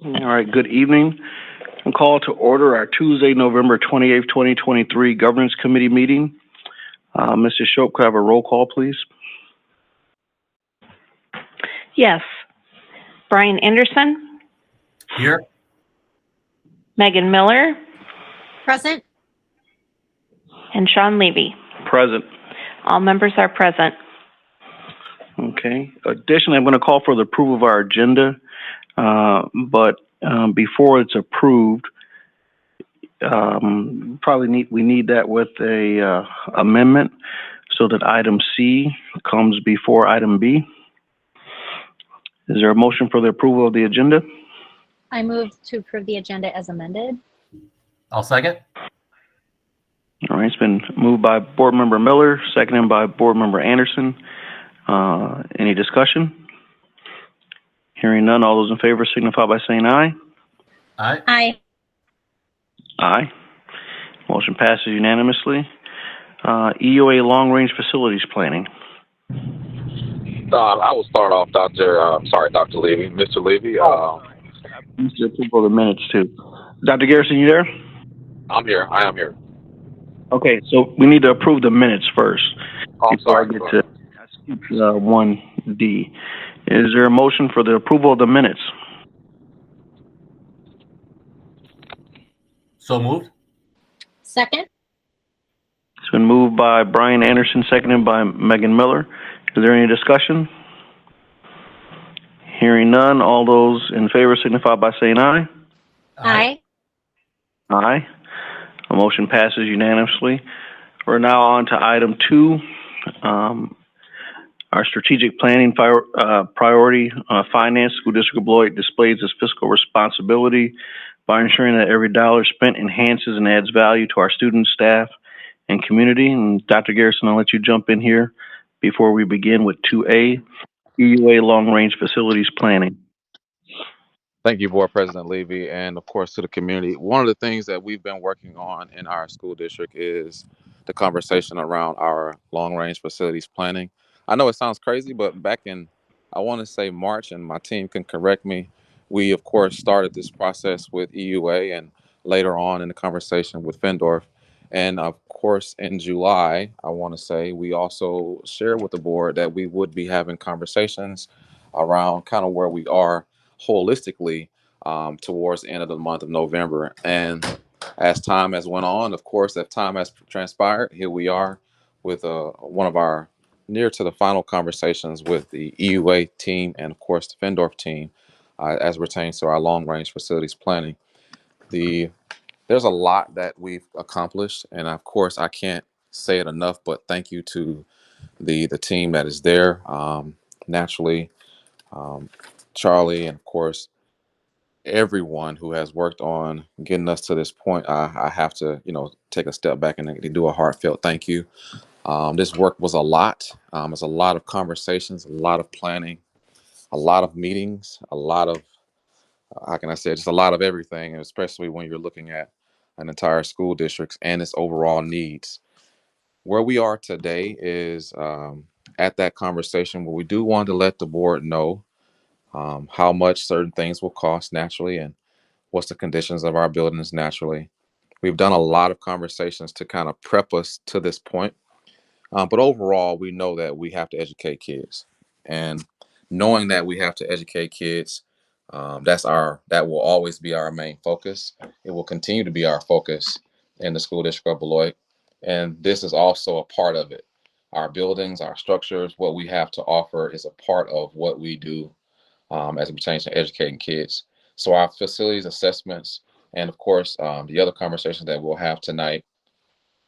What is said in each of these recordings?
All right, good evening. I'm called to order our Tuesday, November 28th, 2023 Governance Committee meeting. Mr. Shope, could I have a roll call, please? Yes. Brian Anderson. Here. Megan Miller. Present. And Sean Levy. Present. All members are present. Okay. Additionally, I'm going to call for the approval of our agenda, but before it's approved, we need that with a amendment so that item C comes before item B. Is there a motion for the approval of the agenda? I move to approve the agenda as amended. I'll second. All right, it's been moved by Board Member Miller, seconded by Board Member Anderson. Any discussion? Hearing none, all those in favor signify by saying aye. Aye. Aye. Aye. Motion passes unanimously. EOA Long Range Facilities Planning. I will start off, Dr. Levy. Mr. Levy. Mr. Approval of the minutes too. Dr. Garrison, you there? I'm here. I am here. Okay, so we need to approve the minutes first. Oh, before sorry. I get to 1D. Is there a motion for the approval of the minutes? So moved. Second. It's been moved by Brian Anderson, seconded by Megan Miller. Is there any discussion? Hearing none, all those in favor signify by saying aye. Aye. Aye. A motion passes unanimously. We're now on to item 2. Our strategic planning priority finance. School District of Beloit displays its fiscal responsibility by ensuring that every dollar spent enhances and adds value to our students, staff, and community. And Dr. Garrison, I'll let you jump in here before we begin with 2A, EUA Long Range Facilities Planning. Thank you, Board President Levy, and of course to the community. One of the things that we've been working on in our school district is the conversation around our long range facilities planning. I know it sounds crazy, but back in, I want to say March, and my team can correct me, we of course started this process with EUA and later on in the conversation with Fendorf. And of course in July, I want to say we also shared with the board that we would be having conversations around kind of where we are holistically towards the end of the month of November. And as time has went on, of course, as time has transpired, here we are with one of our near to the final conversations with the EUA team and of course the Fendorf team as pertains to our long range facilities planning. There's a lot that we've accomplished, and of course I can't say it enough, but thank you to the team that is there. Naturally, Charlie, and of course everyone who has worked on getting us to this point. I have to, take a step back and do a heartfelt thank you. This work was a lot. It's a lot of conversations, a lot of planning, a lot of meetings, a lot of, how can I say, just a lot of everything, especially when you're looking at an entire school district and its overall needs. Where we are today is at that conversation where we do want to let the board know how much certain things will cost naturally and what's the conditions of our buildings naturally. We've done a lot of conversations to kind of prep us to this point. But overall, we know that we have to educate kids. And knowing that we have to educate kids, that will always be our main focus. It will continue to be our focus in the school district of Beloit. And this is also a part of it. Our buildings, our structures, what we have to offer is a part of what we do as it pertains to educating kids. So our facilities assessments and of course the other conversations that we'll have tonight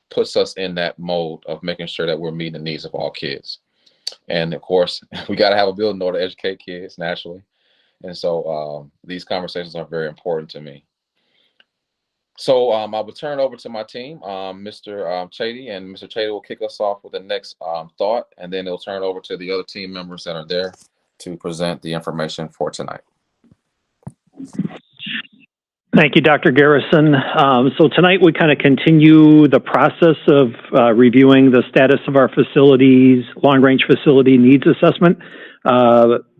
puts us in that mode of making sure that we're meeting the needs of all kids. And of course, we got to have a building in order to educate kids naturally. And so these conversations are very important to me. So I will turn over to my team, Mr. Chady, and Mr. Chady will kick us off with the next thought, and then it'll turn over to the other team members that are there to present the information for tonight. Thank you, Dr. Garrison. So tonight we kind of continue the process of reviewing the status of our facilities, long-range facility needs assessment.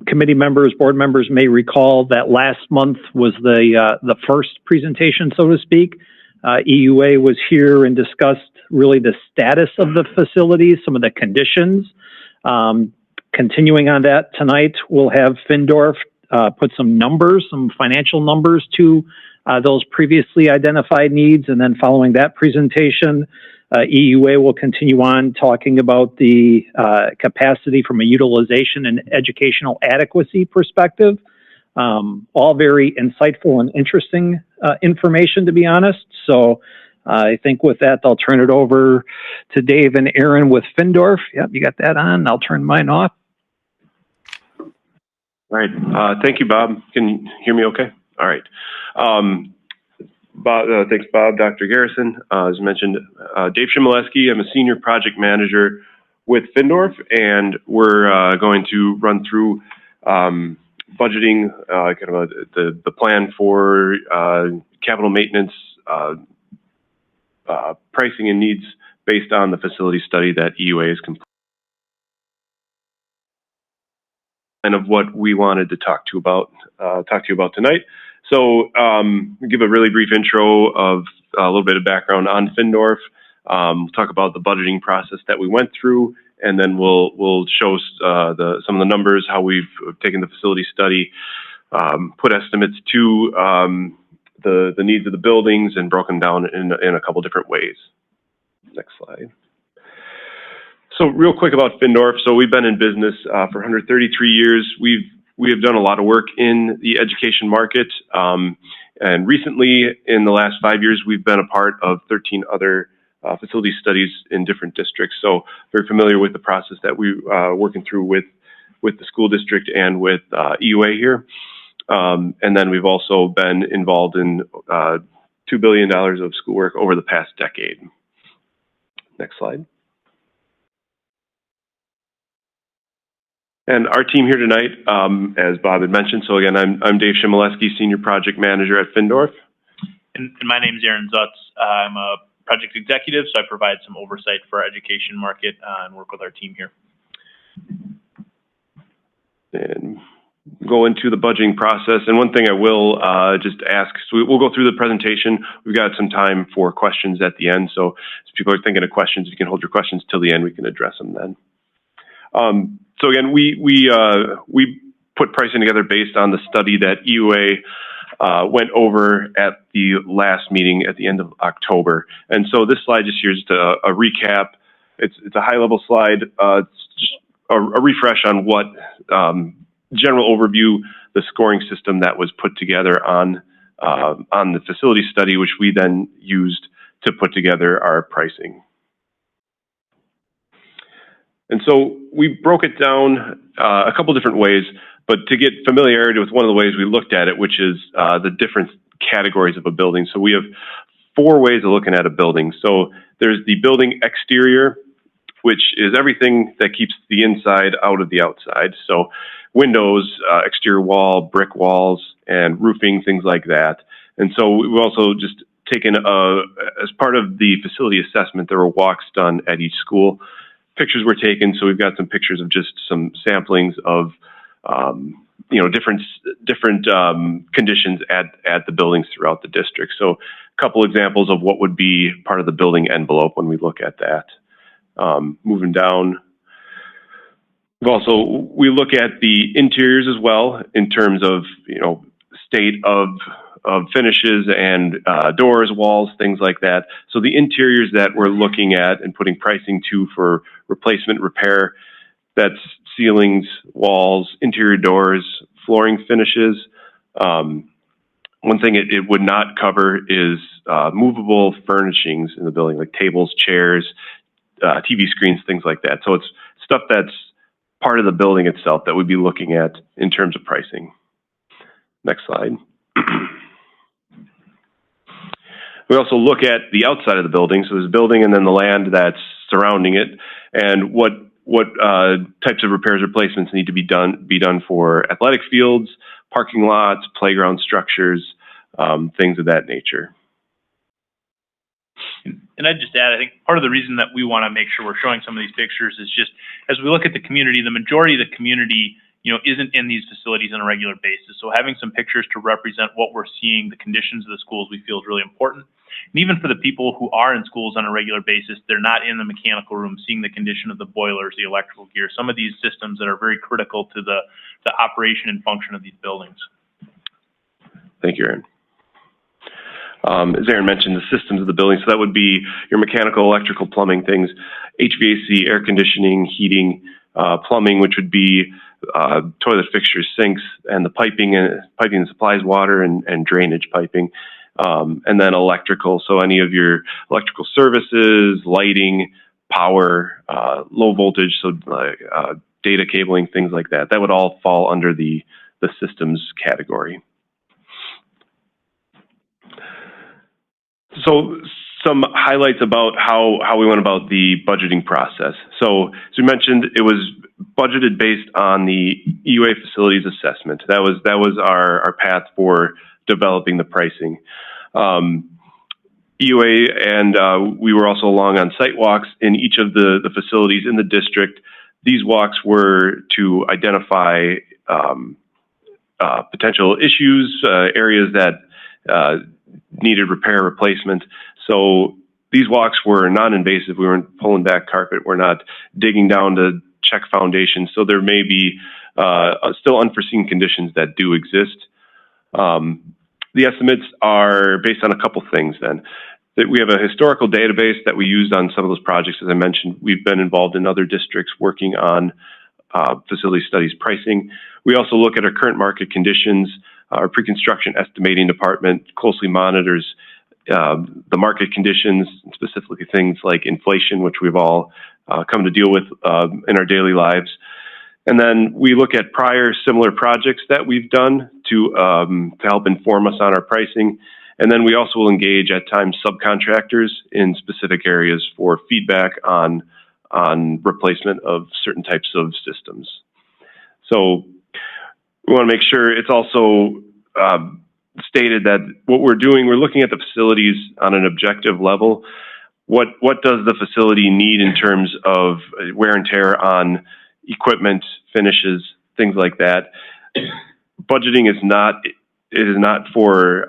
Committee members, board members may recall that last month was the first presentation, so to speak. EUA was here and discussed really the status of the facilities, some of the conditions. Continuing on that tonight, we'll have Findorf put some numbers, some financial numbers to those previously identified needs. And then following that presentation, EUA will continue on talking about the capacity from a utilization and educational adequacy perspective. All very insightful and interesting information, to be honest. So I think with that, I'll turn it over to Dave and Aaron with Findorf. Yep, you got that on. I'll turn mine off. All right. Thank you, Bob. Can you hear me okay? All right. Bob, thanks, Bob. Dr. Garrison, as mentioned, Dave Shimoleski. I'm a senior project manager with Findorf, and we're going to run through budgeting, the plan for capital maintenance, pricing and needs based on the facility study that EUA is completed. And of what we wanted to talk to you about tonight. So give a really brief intro of a little bit of background on Findorf. We'll talk about the budgeting process that we went through, and then we'll show some of the numbers, how we've taken the facility study, put estimates to the needs of the buildings, and broken down in a couple different ways. Next slide. So real quick about Findorf. So we've been in business for 133 years. We have done a lot of work in the education market. And recently, in the last 5 years, we've been a part of 13 other facility studies in different districts. So very familiar with the process that we working through with the school district and with EUA here. And then we've also been involved in $2 billion of schoolwork over the past decade. Next slide. And our team here tonight, as Bob had mentioned, so again, I'm Dave Shimoleski, Senior Project Manager at Findorf. And my name is Aaron Zutz. I'm a project executive, so I provide some oversight for our education market and work with our team here. And go into the budgeting process. And one thing I will just ask, so we'll go through the presentation. We've got some time for questions at the end. So if people are thinking of questions, you can hold your questions till the end. We can address them then. So again, we put pricing together based on the study that EUA went over at the last meeting at the end of October. And so this slide just here is just a recap. It's a high level slide. It's just a refresh on what general overview, the scoring system that was put together on the facility study, which we then used to put together our pricing. And so we broke it down a couple different ways, but to get familiarity with one of the ways we looked at it, which is the different categories of a building. So we have 4 ways of looking at a building. So there's the building exterior, which is everything that keeps the inside out of the outside. So windows, exterior wall, brick walls, and roofing, things like that. And so we've also just taken, as part of the facility assessment, there were walks done at each school. Pictures were taken, so we've got some pictures of just some samplings of, different conditions at the buildings throughout the district. So a couple examples of what would be part of the building envelope when we look at that. Moving down, we look at the interiors as well in terms of state of finishes and doors, walls, things like that. So the interiors that we're looking at and putting pricing to for replacement repair, that's ceilings, walls, interior doors, flooring finishes. One thing it would not cover is movable furnishings in the building, like tables, chairs, TV screens, things like that. So it's stuff that's part of the building itself that we'd be looking at in terms of pricing. Next slide. We also look at the outside of the building. So there's a building and then the land that's surrounding it, and what types of repairs or replacements need to be done for athletic fields, parking lots, playground structures, things of that nature. And I'd just add, I think part of the reason that we want to make sure we're showing some of these pictures is just as we look at the community, the majority of the community, isn't in these facilities on a regular basis. So having some pictures to represent what we're seeing, the conditions of the schools, we feel is really important. And even for the people who are in schools on a regular basis, they're not in the mechanical room seeing the condition of the boilers, the electrical gear, some of these systems that are very critical to the operation and function of these buildings. Thank you, Aaron. As Aaron mentioned, the systems of the building, so that would be your mechanical, electrical, plumbing things, HVAC, air conditioning, heating, plumbing, which would be toilet fixtures, sinks, and the piping and supplies, water and drainage piping, and then electrical, so any of your electrical services, lighting, power, low voltage, so data cabling, things like that. That would all fall under the systems category. So some highlights about how we went about the budgeting process. So as we mentioned, it was budgeted based on the EUA facilities assessment. That was our path for developing the pricing. EUA, and we were also along on site walks in each of the facilities in the district. These walks were to identify potential issues, areas that needed repair, replacement. So these walks were non-invasive. We weren't pulling back carpet. We're not digging down to check foundations. So there may be still unforeseen conditions that do exist. The estimates are based on a couple things then. That we have a historical database that we used on some of those projects. As I mentioned, we've been involved in other districts working on facility studies pricing. We also look at our current market conditions. Our pre-construction estimating department closely monitors the market conditions, specifically things like inflation, which we've all come to deal with in our daily lives. And then we look at prior similar projects that we've done to help inform us on our pricing. And then we also will engage at times subcontractors in specific areas for feedback on replacement of certain types of systems. So we want to make sure it's also stated that what we're doing, we're looking at the facilities on an objective level. What does the facility need in terms of wear and tear on equipment, finishes, things like that? Budgeting is not for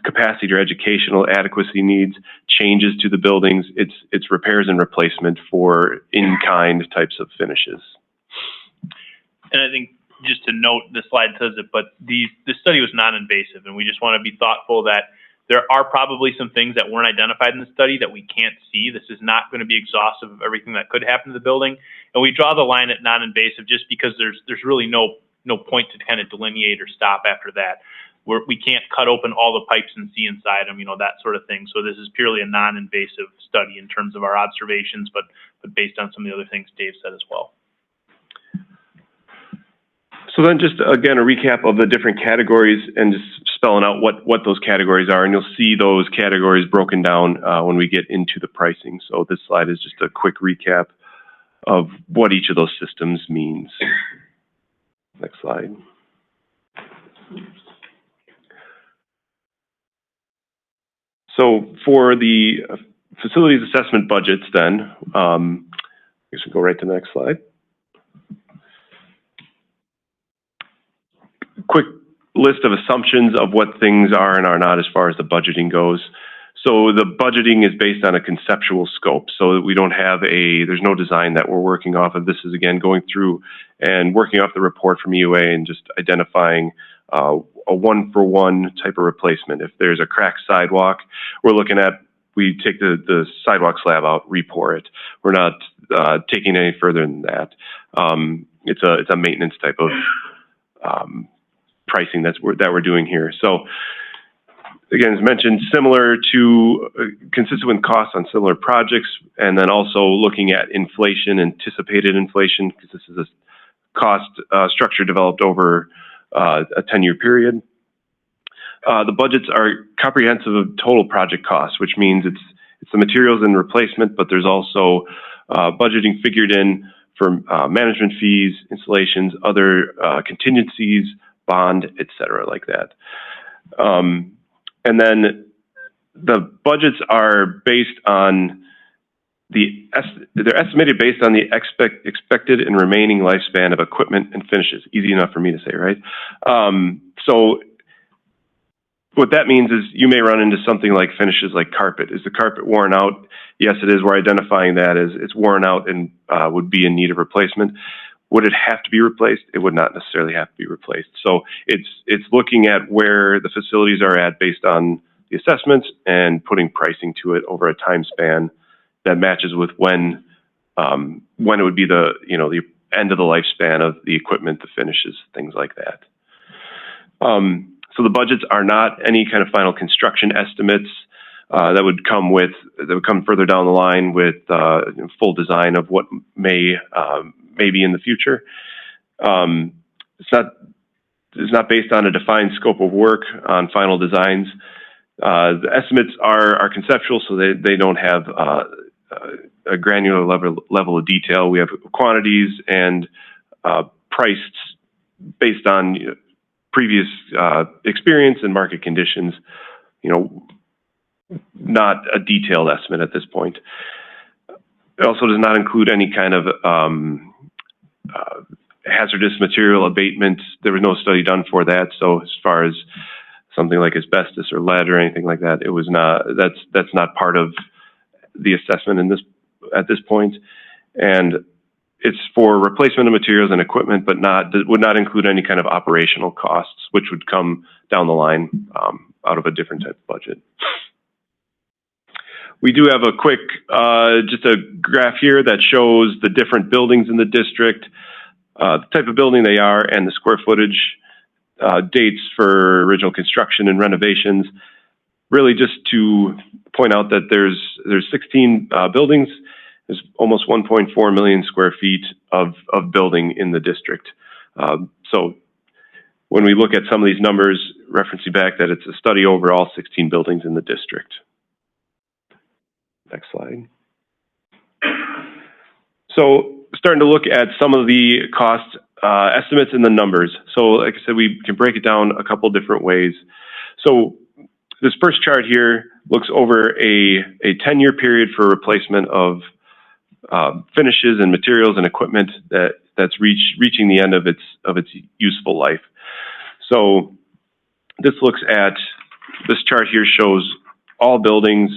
capacity or educational adequacy needs, changes to the buildings. It's repairs and replacement for in-kind types of finishes. And I think just to note, the slide says it, but the study was non-invasive, and we just want to be thoughtful that there are probably some things that weren't identified in the study that we can't see. This is not going to be exhaustive of everything that could happen to the building, and we draw the line at non-invasive just because there's really no point to kind of delineate or stop after that. We can't cut open all the pipes and see inside them, that sort of thing. So this is purely a non-invasive study in terms of our observations, but based on some of the other things Dave said as well. So then just, again, a recap of the different categories and just spelling out what those categories are. And you'll see those categories broken down when we get into the pricing. So this slide is just a quick recap of what each of those systems means. Next slide. So for the facilities assessment budgets then, I guess we'll go right to the next slide. Quick list of assumptions of what things are and are not as far as the budgeting goes. So the budgeting is based on a conceptual scope, so that we don't have there's no design that we're working off of. This is, again, going through and working off the report from EUA and just identifying a one-for-one type of replacement. If there's a cracked sidewalk, we take the sidewalk slab out, re-pour it. We're not taking any further than that. It's a maintenance type of pricing that we're doing here. So again, as mentioned, consistent with costs on similar projects, and then also looking at inflation, anticipated inflation, because this is a cost structure developed over a 10-year period. The budgets are comprehensive of total project costs, which means it's the materials and replacement, but there's also budgeting figured in for management fees, installations, other contingencies, bond, et cetera, like that. And then the budgets are based on they're estimated based on the expected and remaining lifespan of equipment and finishes. Easy enough for me to say, right? So what that means is you may run into something like finishes like carpet. Is the carpet worn out? Yes, it is. We're identifying that as it's worn out and would be in need of replacement. Would it have to be replaced? It would not necessarily have to be replaced. So it's looking at where the facilities are at based on the assessments and putting pricing to it over a time span that matches with when it would be the end of the lifespan of the equipment, the finishes, things like that. So the budgets are not any kind of final construction estimates that would come further down the line with full design of what may be in the future. It's not based on a defined scope of work on final designs. The estimates are conceptual, so they don't have a granular level of detail. We have quantities and priced based on previous experience and market conditions, not a detailed estimate at this point. It also does not include any kind of hazardous material abatement. There was no study done for that. So as far as something like asbestos or lead or anything like that, it was not. That's not part of the assessment at this point. And it's for replacement of materials and equipment, but would not include any kind of operational costs, which would come down the line out of a different type of budget. We do have a quick, just a graph here that shows the different buildings in the district, the type of building they are, and the square footage, dates for original construction and renovations. Really just to point out that there's 16 buildings. There's almost 1.4 million square feet of building in the district. So when we look at some of these numbers, referencing back that it's a study over all 16 buildings in the district. Next slide. So starting to look at some of the cost estimates and the numbers. So like I said, we can break it down a couple different ways. So this first chart here looks over a 10-year period for replacement of finishes and materials and equipment that's reaching the end of its useful life. So this chart here shows all buildings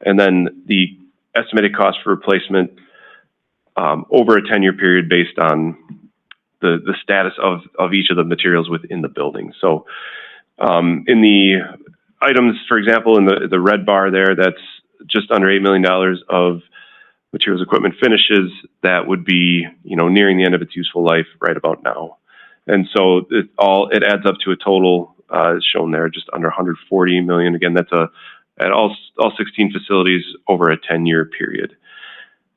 and then the estimated cost for replacement over a 10-year period based on the status of each of the materials within the building. So in the items, for example, in the red bar there, that's just under $8 million of materials, equipment, finishes that would be, nearing the end of its useful life right about now. And so it adds up to a total shown there, just under 140 million. Again, that's at all 16 facilities over a 10-year period.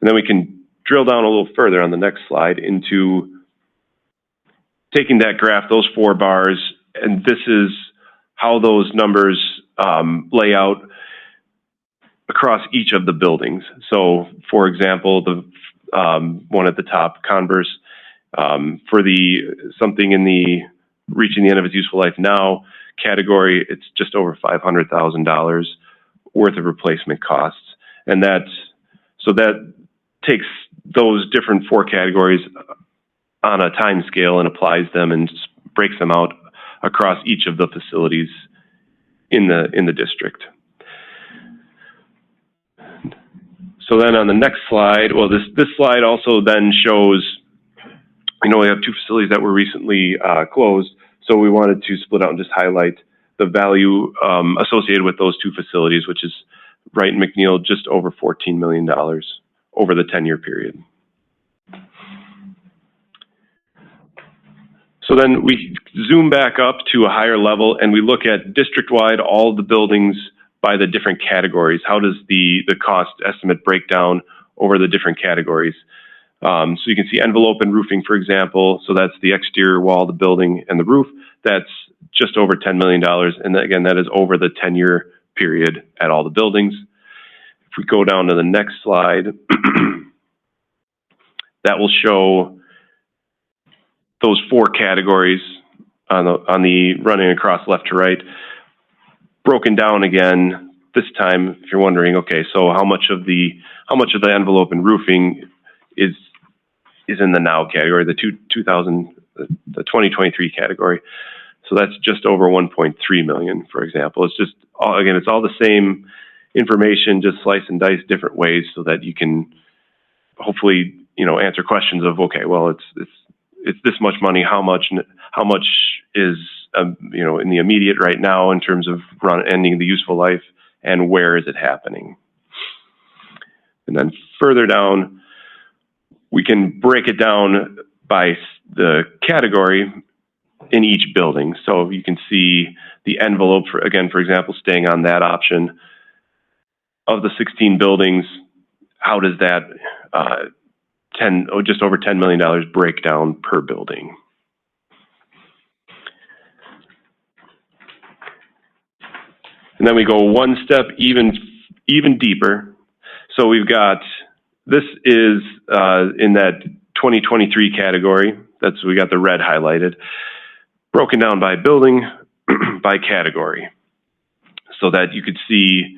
And then we can drill down a little further on the next slide into taking that graph, those 4 bars, and this is how those numbers lay out across each of the buildings. So, for example, the one at the top, Converse, for something in the reaching the end of its useful life now category, it's just over $500,000 worth of replacement costs, and that takes those different 4 categories on a time scale and applies them and breaks them out across each of the facilities in the district. So then on the next slide, well, this slide also then shows, we have 2 facilities that were recently closed, so we wanted to split out and just highlight the value associated with those 2 facilities, which is Wright and McNeil, just over $14 million over the 10-year period. So then we zoom back up to a higher level and we look at district-wide all the buildings by the different categories. How does the cost estimate break down over the different categories? So you can see envelope and roofing, for example. So that's the exterior wall, the building, and the roof. That's just over $10 million. And again, that is over the 10-year period at all the buildings. If we go down to the next slide, that will show those 4 categories on the running across left to right. broken down again this time. If you're wondering, okay, so how much of the envelope and roofing is in the now category, the 2023 category. So that's just over 1.3 million, for example. It's just again, it's all the same information, just slice and dice different ways so that you can hopefully, answer questions of, okay, well, it's this much money. How much is, in the immediate right now in terms of ending the useful life, and where is it happening? And then further down, we can break it down by the category in each building. So you can see the envelope, for example, staying on that option. Of the 16 buildings, how does that just over $10 million break down per building? And then we go one step even deeper. So we've got, this is in that 2023 category. We got the red highlighted, broken down by building, by category, so that you could see,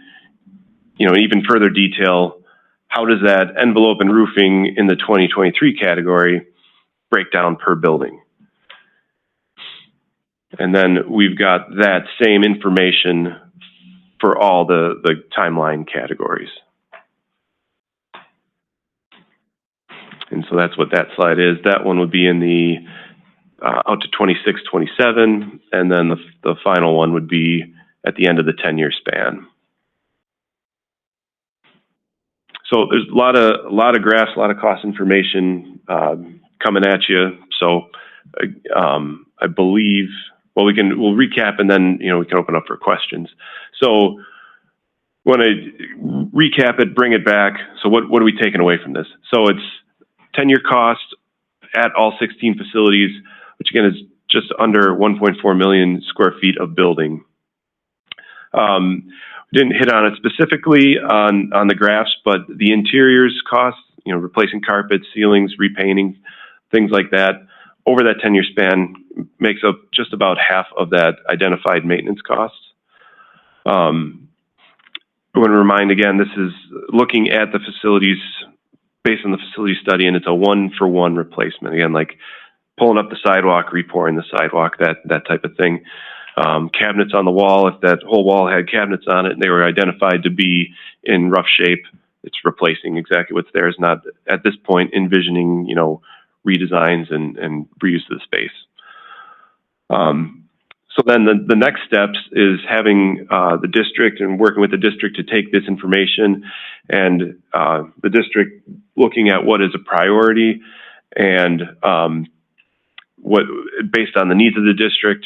even further detail, how does that envelope and roofing in the 2023 category break down per building? And then we've got that same information for all the timeline categories. And so that's what that slide is. That one would be in the out to 26, 27, and then the final one would be at the end of the 10-year span. So there's a lot of graphs, a lot of cost information coming at you. So I believe, well, we'll recap, and then we can open up for questions. So when I recap it, bring it back. So what are we taking away from this? So it's 10-year cost at all 16 facilities, which again is just under 1.4 million square feet of building. Didn't hit on it specifically on the graphs, but the interiors cost, replacing carpets, ceilings, repainting, things like that, over that 10-year span makes up just about half of that identified maintenance costs. I want to remind again, this is looking at the facilities based on the facility study, and it's a one-for-one replacement. Again, like pulling up the sidewalk, repouring the sidewalk, that type of thing. Cabinets on the wall, if that whole wall had cabinets on it and they were identified to be in rough shape, it's replacing exactly what's there. It's not, at this point, envisioning, redesigns and reuse of the space. So then the next steps is having the district and working with the district to take this information, and the district looking at what is a priority and what, based on the needs of the district,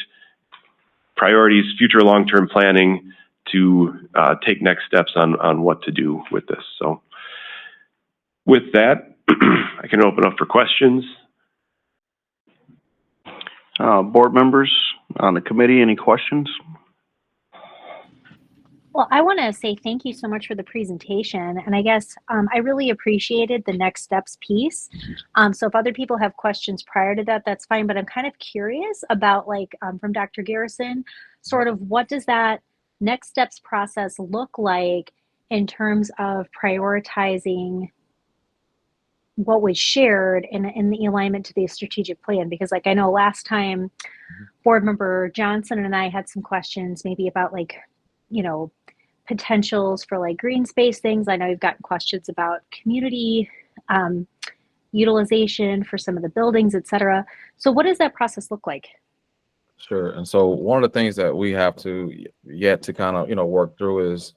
priorities, future long-term planning to take next steps on what to do with this. So with that, I can open up for questions. Board members on the committee, any questions? Well, I want to say thank you so much for the presentation. And I guess I really appreciated the next steps piece. So if other people have questions prior to that, that's fine. But I'm kind of curious about, like, from Dr. Garrison, sort of what does that next steps process look like in terms of prioritizing what was shared in the alignment to the strategic plan? Because, like, I know last time board member Johnson and I had some questions maybe about, like, potentials for, like, green space things. I know you've gotten questions about community utilization for some of the buildings, et cetera. So what does that process look like? Sure. And so one of the things that we have to yet to kind of, work through is,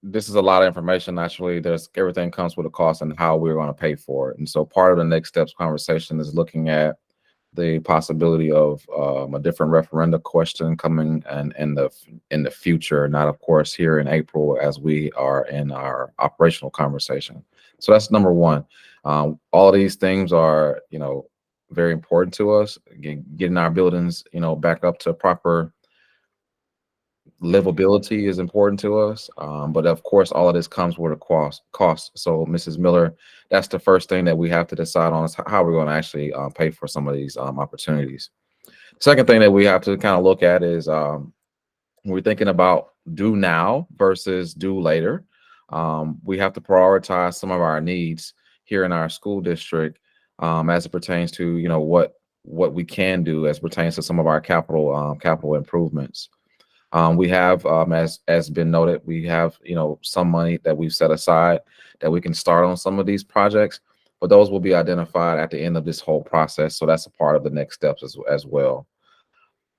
this is a lot of information. Naturally, everything comes with a cost and how we're going to pay for it. And so part of the next steps conversation is looking at the possibility of a different referenda question coming in the future, not of course here in April as we are in our operational conversation. So that's number one. All of these things are, very important to us. Again, getting our buildings, back up to proper livability is important to us. But of course, all of this comes with a cost. So Mrs. Miller, that's the first thing that we have to decide on, is how we're going to actually pay for some of these opportunities. Second thing that we have to kind of look at is, we're thinking about do now versus do later. We have to prioritize some of our needs here in our school district as it pertains to what we can do as pertains to some of our capital improvements. We have, as been noted, we have some money that we've set aside that we can start on some of these projects, but those will be identified at the end of this whole process. So that's a part of the next steps as well.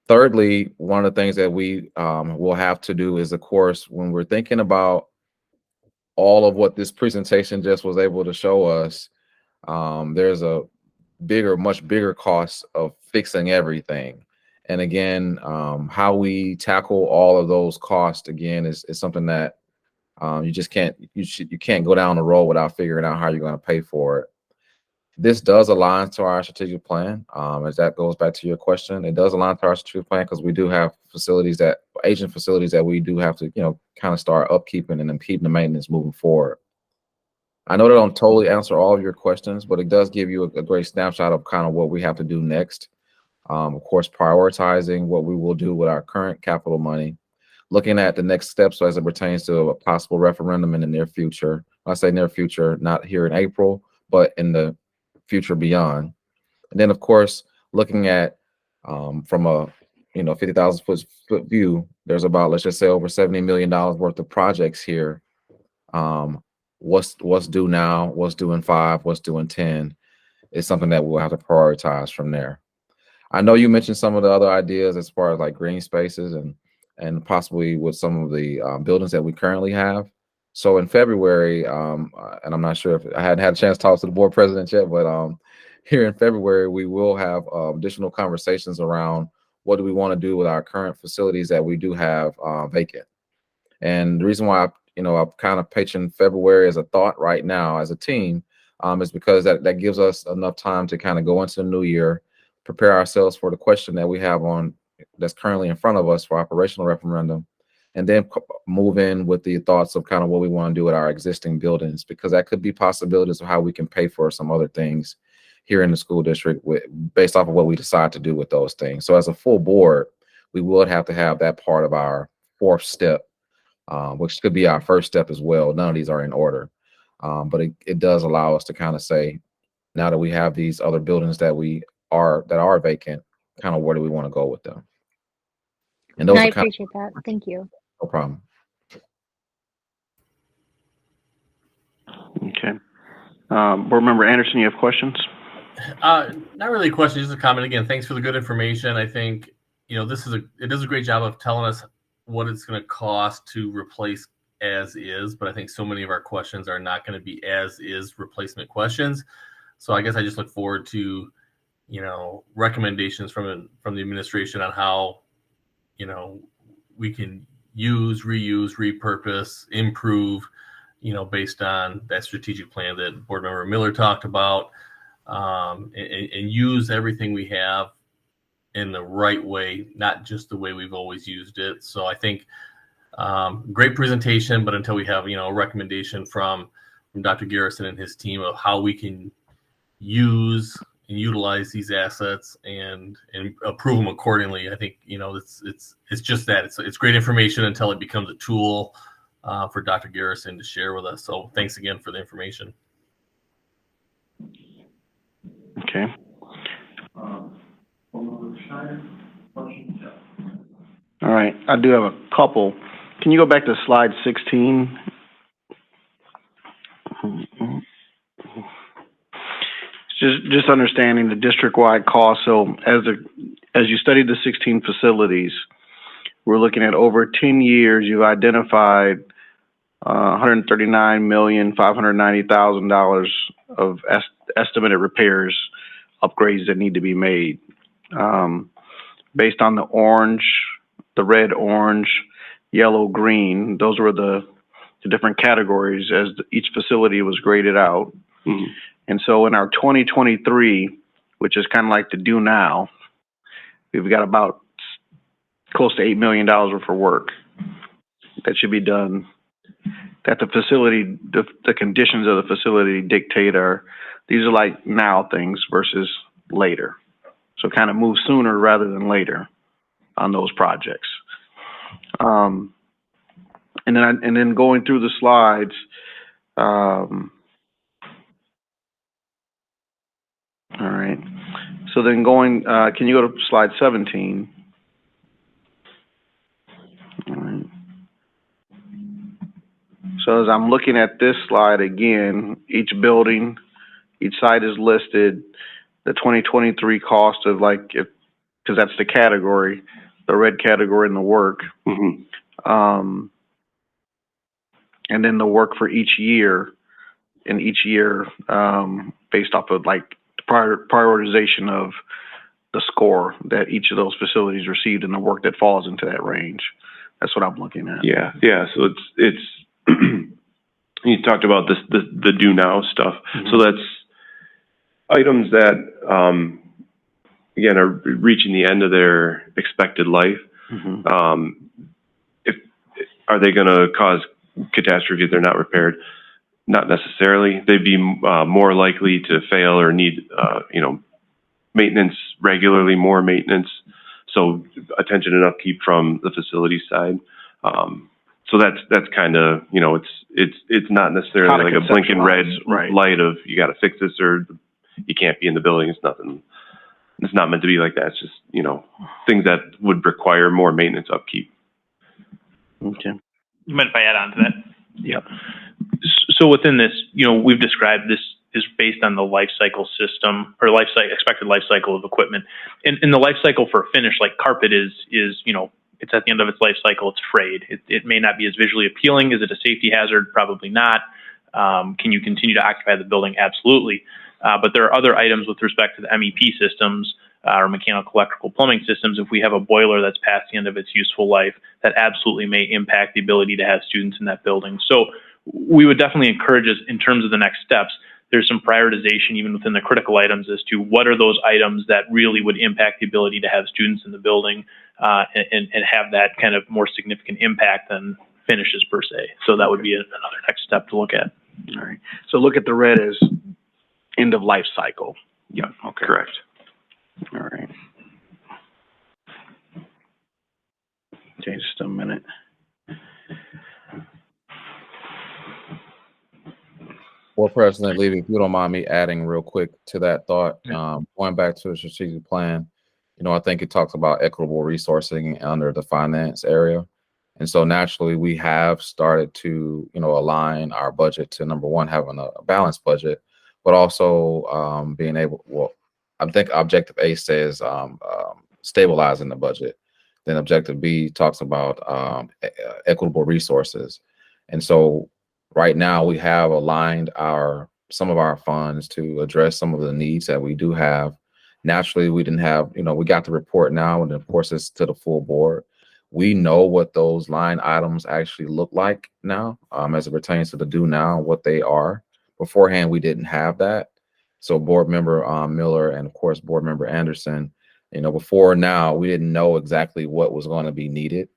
Thirdly, one of the things that we will have to do is, of course, when we're thinking about all of what this presentation just was able to show us, there's a much bigger cost of fixing everything. And again, how we tackle all of those costs again is something that you just can't go down the road without figuring out how you're going to pay for it. This does align to our strategic plan. As that goes back to your question, it does align to our strategic plan because we do have aging facilities that we do have to, kind of start upkeeping and then keeping the maintenance moving forward. I know that I don't totally answer all of your questions, but it does give you a great snapshot of kind of what we have to do next. Of course, prioritizing what we will do with our current capital money, looking at the next steps as it pertains to a possible referendum in the near future. When I say near future, not here in April, but in the future beyond. And then, of course, looking at from a 50,000 foot view, there's about, let's just say, over $70 million worth of projects here. What's due now, what's due in 5, what's due in 10 is something that we'll have to prioritize from there. I know you mentioned some of the other ideas as far as like green spaces and possibly with some of the buildings that we currently have. So in February, and I'm not sure if I hadn't had a chance to talk to the board president yet, but here in February, we will have additional conversations around what do we want to do with our current facilities that we do have vacant. And the reason why I'm kind of pitching February as a thought right now as a team is because that gives us enough time to kind of go into the new year, prepare ourselves for the question that we have that's currently in front of us for operational referendum, and then move in with the thoughts of kind of what we want to do with our existing buildings, because that could be possibilities of how we can pay for some other things here in the school district based off of what we decide to do with those things. So as a full board, we would have to have that part of our fourth step, which could be our first step as well. None of these are in order, but it does allow us to kind of say, now that we have these other buildings that are vacant, kind of where do we want to go with them? And those I are kind appreciate that. Thank you. no problem. Okay. Board Member Anderson, you have questions? Not really a question, just a comment. Again, thanks for the good information. I think it does a great job of telling us what it's going to cost to replace as is, but I think so many of our questions are not going to be as is replacement questions. So I guess I just look forward to recommendations from the administration on how we can use, reuse, repurpose, improve, based on that strategic plan that Board Member Miller talked about, and use everything we have in the right way, not just the way we've always used it. So I think great presentation, but until we have a recommendation from Dr. Garrison and his team of how we can use and utilize these assets and approve them accordingly, I think it's just that it's great information until it becomes a tool for Dr. Garrison to share with us. So thanks again for the information. Okay. All right, I do have a couple. Can you go back to slide 16? Just understanding the district-wide cost. So as you studied the 16 facilities, we're looking at over 10 years, you've identified $139,590,000 of estimated repairs, upgrades that need to be made. Based on the red, orange, yellow, green, those were the different categories as each facility was graded out. Mm-hmm. And so in our 2023, which is kind of like the do now, we've got about close to $8 million worth of work that should be done, that the facility, the conditions of the facility dictate these are like now things versus later. So kind of move sooner rather than later on those projects. And then going through the slides, all right. So then going, can you go to slide 17? All right. So as I'm looking at this slide again, each building, each site is listed, the 2023 cost of because that's the category, the red category in the work. And then the work for each year, and each year based off of like the prioritization of the score that each of those facilities received and the work that falls into that range. That's what I'm looking at. Yeah. So it's you talked about this the do now stuff. So that's items that again are reaching the end of their expected life. If are they going to cause catastrophe if they're not repaired? Not necessarily. They'd be more likely to fail or need maintenance regularly, more maintenance. So attention and upkeep from the facility side. So that's kind of it's not necessarily like a blinking red light of you got to fix this or you can't be in the building. It's nothing. It's not meant to be like that. It's just things that would require more maintenance upkeep. Okay. You mind if I add on to that? Yep. So within this, we've described this is based on the life cycle system or expected life cycle of equipment. In the life cycle for a finish, like carpet is it's at the end of its life cycle, it's frayed. It may not be as visually appealing. Is it a safety hazard? Probably not. Can you continue to occupy the building? Absolutely. But there are other items with respect to the MEP systems or mechanical, electrical, plumbing systems. If we have a boiler that's past the end of its useful life, that absolutely may impact the ability to have students in that building. So we would definitely encourage us in terms of the next steps. There's some prioritization even within the critical items as to what are those items that really would impact the ability to have students in the building and have that kind of more significant impact than finishes per se. So that would be another next step to look at. All right. So look at the red as end of life cycle. Yeah. Okay. Correct. All right. Okay, just a minute. Board President Levy, if you don't mind me adding real quick to that thought, going back to the strategic plan, I think it talks about equitable resourcing under the finance area. And so naturally we have started to, align our budget to number one, having a balanced budget, but also being able, I think objective A says stabilizing the budget. Then objective B talks about equitable resources. And so right now we have aligned some of our funds to address some of the needs that we do have. Naturally, we didn't have, we got the report now, and of course it's to the full board. We know what those line items actually look like now, as it pertains to the do now, what they are. Beforehand, we didn't have that. So board member Miller and of course board member Anderson, before now, we didn't know exactly what was going to be needed.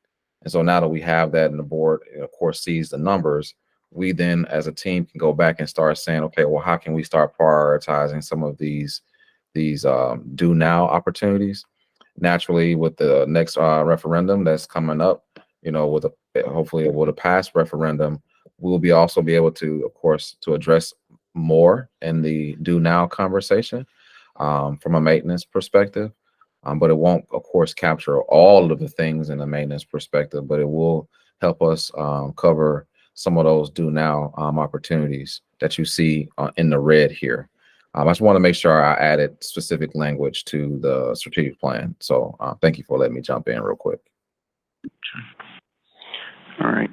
And so now that we have that and the board, of course, sees the numbers, we then as a team can go back and start saying, okay, well, how can we start prioritizing some of these do now opportunities? Naturally, with the next referendum that's coming up, hopefully with a past referendum, we'll also be able to, of course, to address more in the do now conversation from a maintenance perspective. But it won't, of course, capture all of the things in the maintenance perspective, but it will help us cover some of those do now opportunities that you see in the red here. I just want to make sure I added specific language to the strategic plan. So thank you for letting me jump in real quick. All right.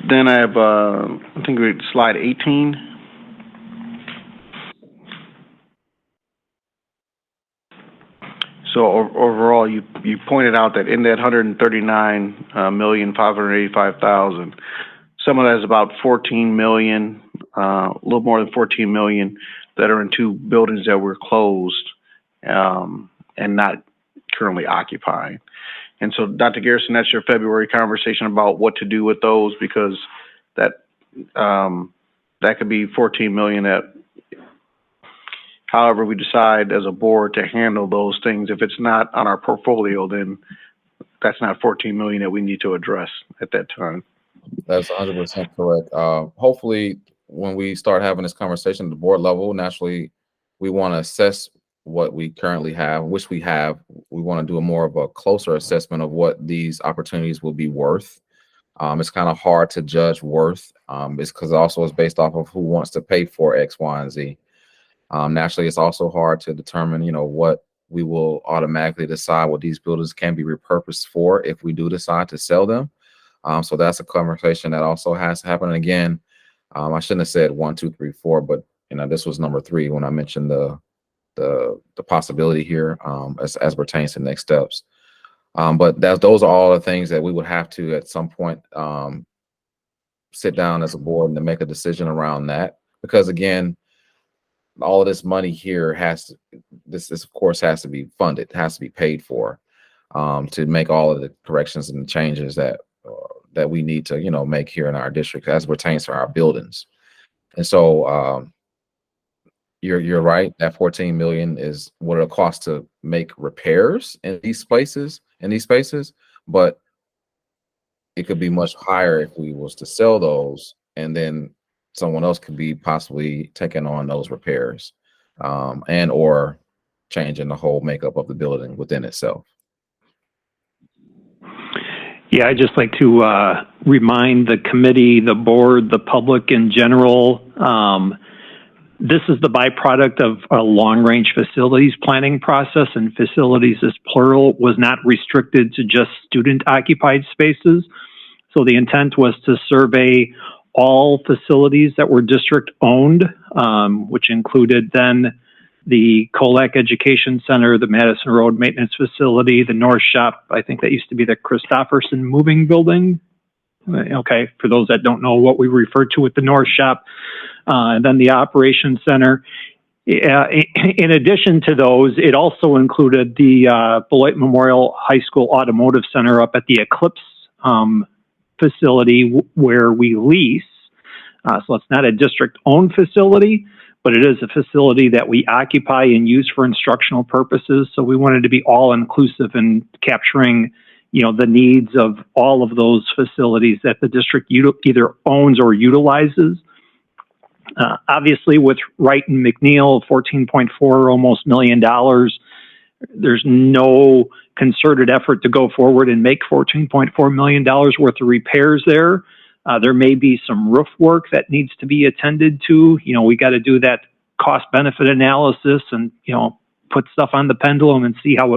Then I have, I think we're slide 18. So overall, you pointed out that in that 139,585,000, some of that is about 14 million, a little more than 14 million that are in two buildings that were closed and not currently occupying. And so, Dr. Garrison, that's your February conversation about what to do with those, because that could be 14 million that, however we decide as a board to handle those things. If it's not on our portfolio, then that's not 14 million that we need to address at that time. That's 100% correct. Hopefully, when we start having this conversation at the board level, naturally, we want to assess what we currently have, which we have. We want to do a more of a closer assessment of what these opportunities will be worth. It's kind of hard to judge worth. It's because also it's based off of who wants to pay for X, Y, and Z. Naturally, it's also hard to determine, what we will automatically decide what these buildings can be repurposed for if we do decide to sell them. So that's a conversation that also has to happen. And again, I shouldn't have said 1, 2, 3, 4, but this was number 3 when I mentioned the possibility here as pertains to next steps. But those are all the things that we would have to at some point sit down as a board and to make a decision around that. Because again, all of this money here this of course has to be funded, has to be paid for to make all of the corrections and changes that we need to make here in our district as it pertains to our buildings. And so you're right, that 14 million is what it'll cost to make repairs in these spaces, but it could be much higher if we was to sell those, and then someone else could be possibly taking on those repairs and or changing the whole makeup of the building within itself. Yeah, I'd just like to remind the committee, the board, the public in general, this is the byproduct of a long-range facilities planning process, and facilities as plural was not restricted to just student-occupied spaces. So the intent was to survey all facilities that were district-owned, which included then the Colac Education Center, the Madison Road Maintenance Facility, the North Shop. I think that used to be the Christofferson Moving Building. Okay, for those that don't know what we refer to with the North Shop, and then the Operations Center. In addition to those, it also included the Beloit Memorial High School Automotive Center up at the Eclipse facility where we lease. So it's not a district-owned facility, but it is a facility that we occupy and use for instructional purposes. So we wanted to be all-inclusive in capturing, the needs of all of those facilities that the district either owns or utilizes. Obviously, with Wright and McNeil, $14.4 almost million, there's no concerted effort to go forward and make $14.4 million worth of repairs there. There may be some roof work that needs to be attended to. We got to do that cost benefit analysis and, put stuff on the pendulum and see how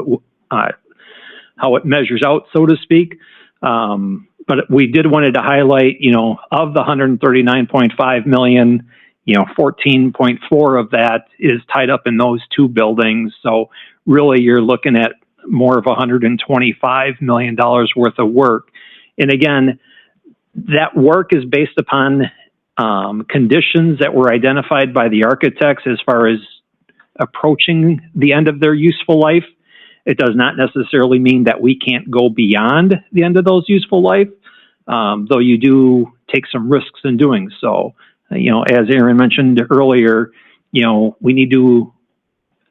it measures out, so to speak. But we did wanted to highlight, of the 139.5 million, 14.4 of that is tied up in those 2 buildings. So really you're looking at more of $125 million worth of work. And again, that work is based upon conditions that were identified by the architects as far as approaching the end of their useful life. It does not necessarily mean that we can't go beyond the end of those useful life, though you do take some risks in doing so. As Aaron mentioned earlier, we need to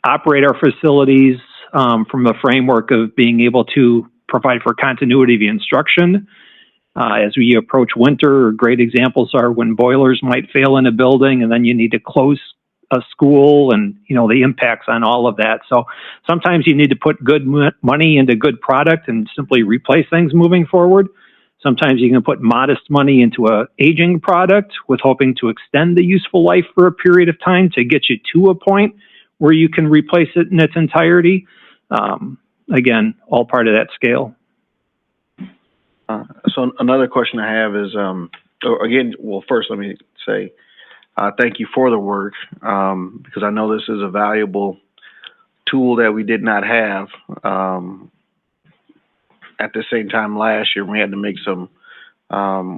operate our facilities from a framework of being able to provide for continuity of instruction. As we approach winter, great examples are when boilers might fail in a building and then you need to close a school and, the impacts on all of that. So sometimes you need to put good money into good product and simply replace things moving forward. Sometimes you can put modest money into a aging product with hoping to extend the useful life for a period of time to get you to a point where you can replace it in its entirety. Again, all part of that scale. So another question I have is, first let me say thank you for the work, because I know this is a valuable tool that we did not have. At the same time last year, we had to make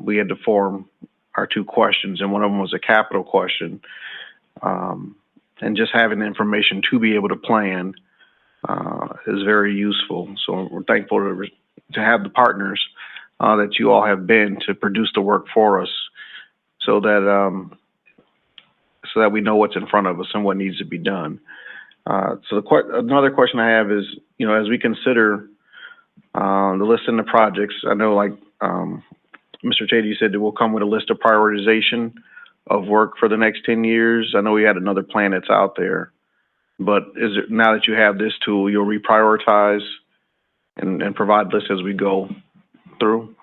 we had to form our 2 questions, and one of them was a capital question. And just having the information to be able to plan is very useful. So we're thankful to have the partners that you all have been to produce the work for us, so that we know what's in front of us and what needs to be done. So another question I have is, as we consider The list and the projects, I know like Mr. Chady, you said that we'll come with a list of prioritization of work for the next 10 years. I know we had another plan that's out there, but is it, now that you have this tool, you'll reprioritize and provide lists as we go through?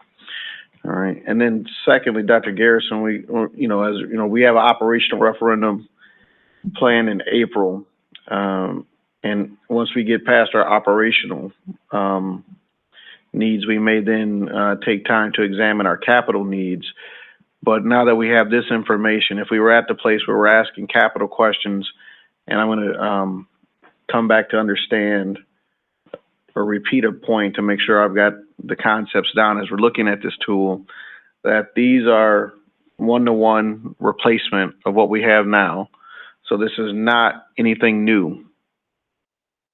All right. And then secondly, Dr. Garrison, we have an operational referendum planned in April. And once we get past our operational needs, we may then take time to examine our capital needs. But now that we have this information, if we were at the place where we're asking capital questions, and I'm going to come back to understand or repeat a point to make sure I've got the concepts down as we're looking at this tool, that these are one-to-one replacement of what we have now. So this is not anything new.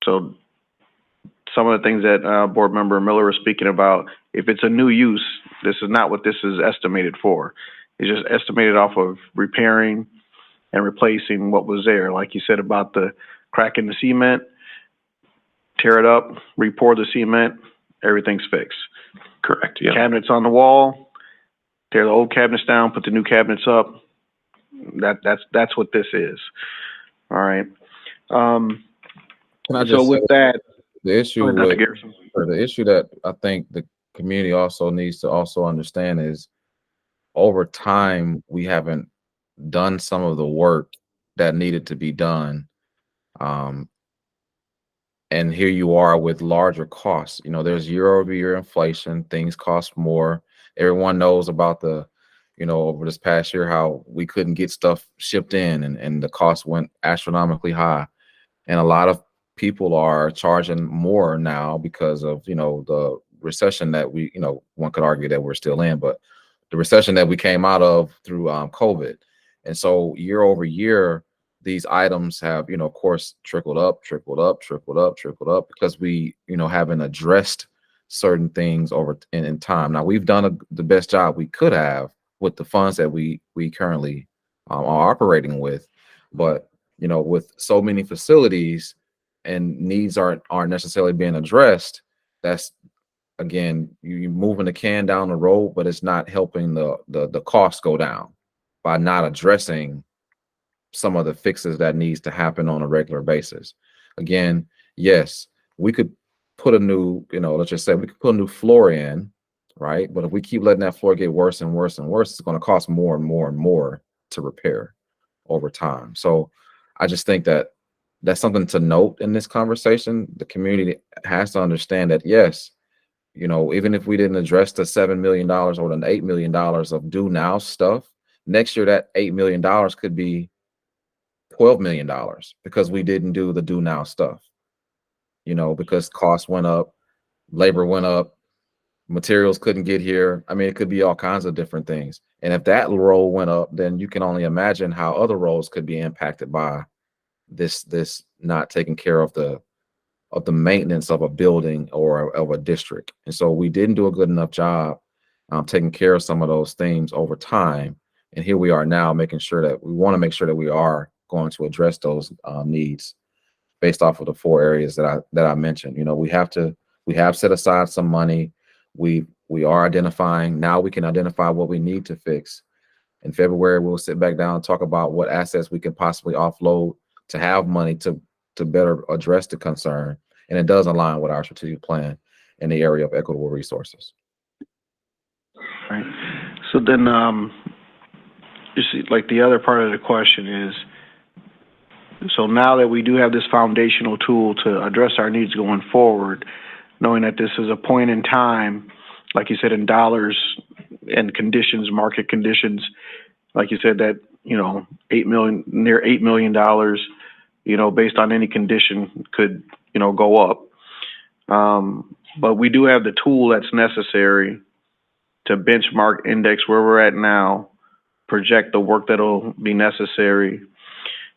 So some of the things that Board Member Miller was speaking about, if it's a new use, this is not what this is estimated for. It's just estimated off of repairing and replacing what was there. Like you said about the crack in the cement, tear it up, re-pour the cement, everything's fixed. Correct. Yeah. Cabinets on the wall, tear the old cabinets down, put the new cabinets up. That's what this is. All right. Can I just So with that, the issue Dr. with Garrison. the issue that I think the community also needs to also understand is over time we haven't done some of the work that needed to be done. And here you are with larger costs. You know, there's year-over-year inflation, things cost more. Everyone knows about the, over this past year, how we couldn't get stuff shipped in and the cost went astronomically high. And a lot of people are charging more now because of, the recession that we, one could argue that we're still in, but the recession that we came out of through COVID. And so year over year, these items have, of course, trickled up because we, haven't addressed certain things over in time. Now we've done the best job we could have with the funds that we currently are operating with, but with so many facilities and needs aren't necessarily being addressed, that's again you moving the can down the road, but it's not helping the cost go down by not addressing some of the fixes that needs to happen on a regular basis. Again, yes, we could put a new, let's just say we could put a new floor in, right? But if we keep letting that floor get worse and worse and worse, it's going to cost more and more and more to repair over time. So I just think that that's something to note in this conversation. The community has to understand that, yes, even if we didn't address the $7 million or the $8 million of due now stuff, next year that $8 million could be $12 million because we didn't do the do now stuff, because costs went up, labor went up, materials couldn't get here. I mean, it could be all kinds of different things. And if that role went up, then you can only imagine how other roles could be impacted by this not taking care of the maintenance of a building or of a district. And so we didn't do a good enough job taking care of some of those things over time. And here we are now making sure that we are going to address those needs based off of the 4 areas that I mentioned. We have set aside some money. We are identifying, now we can identify what we need to fix. In February, we'll sit back down and talk about what assets we can possibly offload to have money to better address the concern. And it does align with our strategic plan in the area of equitable resources. Right. So then, you see, like the other part of the question is, so now that we do have this foundational tool to address our needs going forward, knowing that this is a point in time, like you said, in dollars and conditions, market conditions, like you said, that, near $8 million, based on any condition could, go up. But we do have the tool that's necessary to benchmark, index where we're at now, project the work that'll be necessary.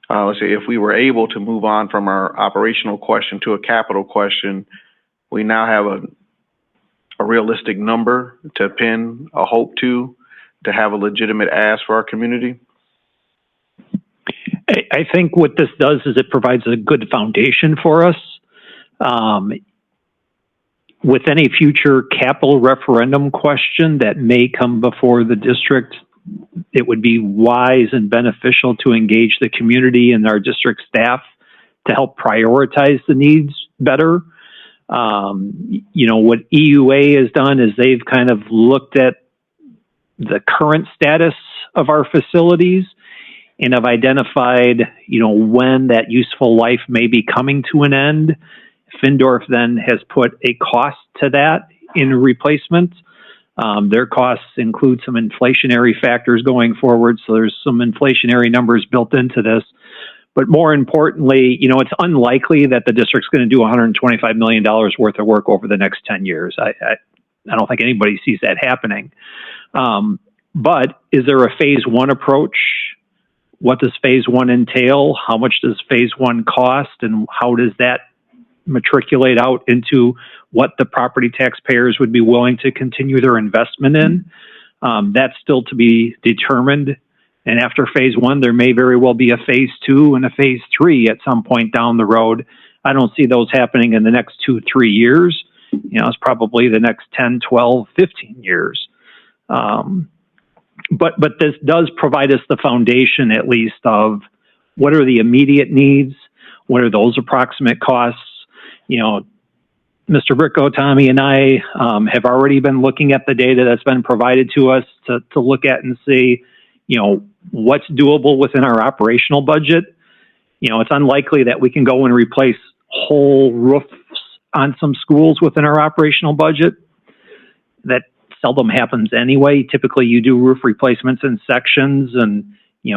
Let's say if we were able to move on from our operational question to a capital question, we now have a realistic number to pin a hope to have a legitimate ask for our community. I think what this does is it provides a good foundation for us. with any future capital referendum question that may come before the district, it would be wise and beneficial to engage the community and our district staff to help prioritize the needs better. What EUA has done is they've kind of looked at the current status of our facilities and have identified, when that useful life may be coming to an end. Findorf then has put a cost to that in replacement. Their costs include some inflationary factors going forward, so there's some inflationary numbers built into this. But more importantly, it's unlikely that the district's going to do $125 million worth of work over the next 10 years. I don't think anybody sees that happening. But is there a phase one approach? What does phase one entail? How much does phase one cost? And how does that matriculate out into what the property taxpayers would be willing to continue their investment in? That's still to be determined. And after phase one, there may very well be a phase two and a phase three at some point down the road. I don't see those happening in the next 2-3 years. It's probably the next 10, 12, 15 years. But this does provide us the foundation, at least, of what are the immediate needs, what are those approximate costs. Mr. Bricko, Tommy, and I have already been looking at the data that's been provided to us to look at and see, what's doable within our operational budget. It's unlikely that we can go and replace whole roofs on some schools within our operational budget. That seldom happens anyway. Typically, you do roof replacements in sections and,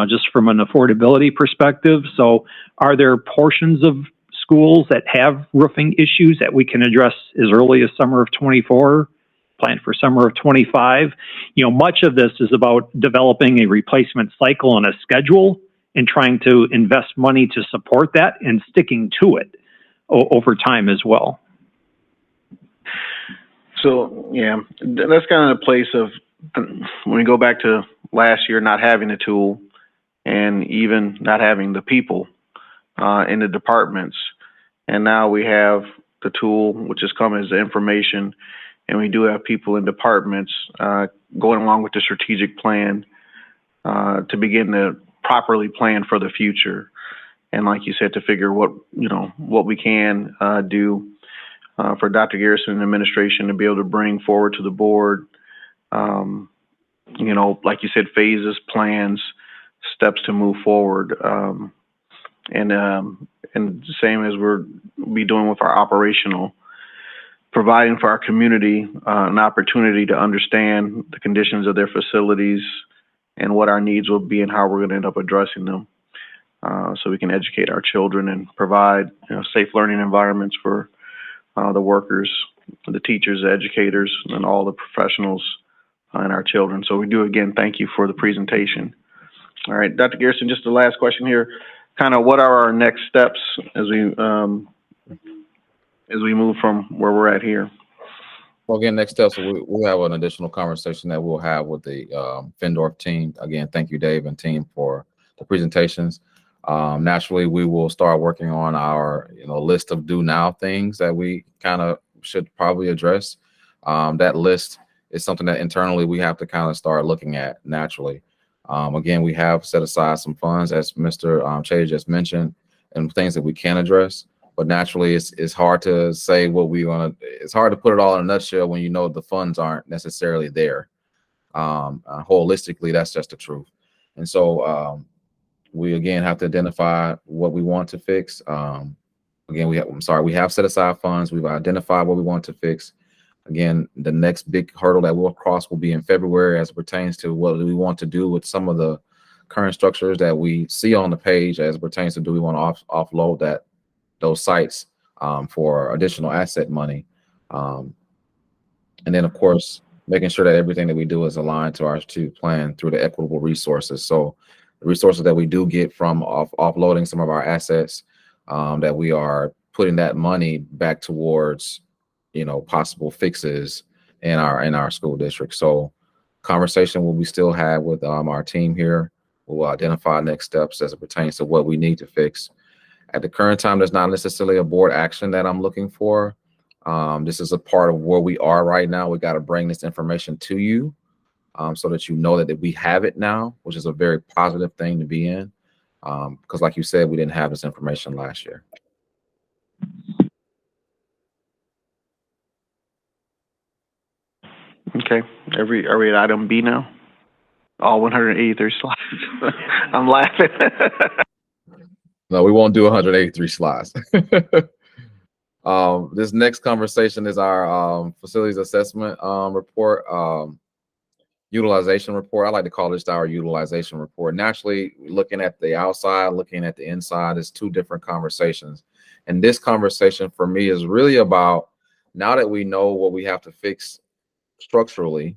just from an affordability perspective. So are there portions of schools that have roofing issues that we can address as early as summer of 24, plan for summer of 25? Much of this is about developing a replacement cycle and a schedule and trying to invest money to support that and sticking to it over time as well. So, yeah, that's kind of the place of when we go back to last year not having the tool and even not having the people in the departments. And now we have the tool, which has come as information, and we do have people in departments going along with the strategic plan to begin to properly plan for the future. And like you said, to figure what we can do for Dr. Garrison and administration to be able to bring forward to the board, like you said, phases, plans, steps to move forward. And the same as we'll be doing with our operational, providing for our community an opportunity to understand the conditions of their facilities and what our needs will be and how we're going to end up addressing them, so we can educate our children and provide safe learning environments for the workers, the teachers, the educators, and all the professionals and our children. So we do, again, thank you for the presentation. All right, Dr. Garrison, just the last question here. Kind of what are our next steps as we move from where we're at here? Well, again, next steps, we'll have an additional conversation that we'll have with the Findorf team. Again, thank you, Dave and team, for the presentations. Naturally, we will start working on our list of do now things that we kind of should probably address. That list is something that internally we have to kind of start looking at naturally. Again, we have set aside some funds, as Mr. Che just mentioned, and things that we can address. But naturally, it's hard to say what we want to. It's hard to put it all in a nutshell when the funds aren't necessarily there. Holistically, that's just the truth. And so we again have to identify what we want to fix. Again, we have set aside funds. We've identified what we want to fix. Again, the next big hurdle that we'll cross will be in February as it pertains to what do we want to do with some of the current structures that we see on the page as it pertains to do we want to offload those sites for additional asset money. And then, of course, making sure that everything that we do is aligned to our strategic plan through the equitable resources. So the resources that we do get from offloading some of our assets, that we are putting that money back towards possible fixes in our school district. So conversation will be still had with our team here. We'll identify next steps as it pertains to what we need to fix. At the current time, there's not necessarily a board action that I'm looking for. This is a part of where we are right now. We got to bring this information to you so that you know that we have it now, which is a very positive thing to be in. Because like you said, we didn't have this information last year. Okay. Are we at item B now? All 183 slides. I'm laughing. No, we won't do 183 slides. This next conversation is our facilities assessment report, utilization report. I like to call this our utilization report. Naturally, looking at the outside, looking at the inside is two different conversations. And this conversation for me is really about, now that we know what we have to fix structurally,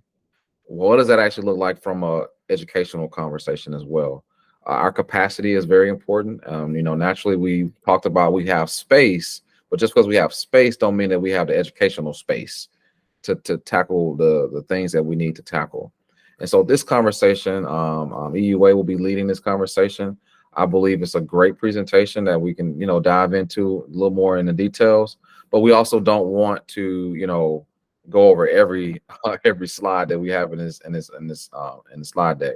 what does that actually look like from a educational conversation as well? Our capacity is very important. Naturally, we talked about we have space, but just because we have space don't mean that we have the educational space to tackle the things that we need to tackle. And so this conversation, EUA will be leading this conversation. I believe it's a great presentation that we can, dive into a little more in the details, but we also don't want to, go over every slide that we have in the slide deck.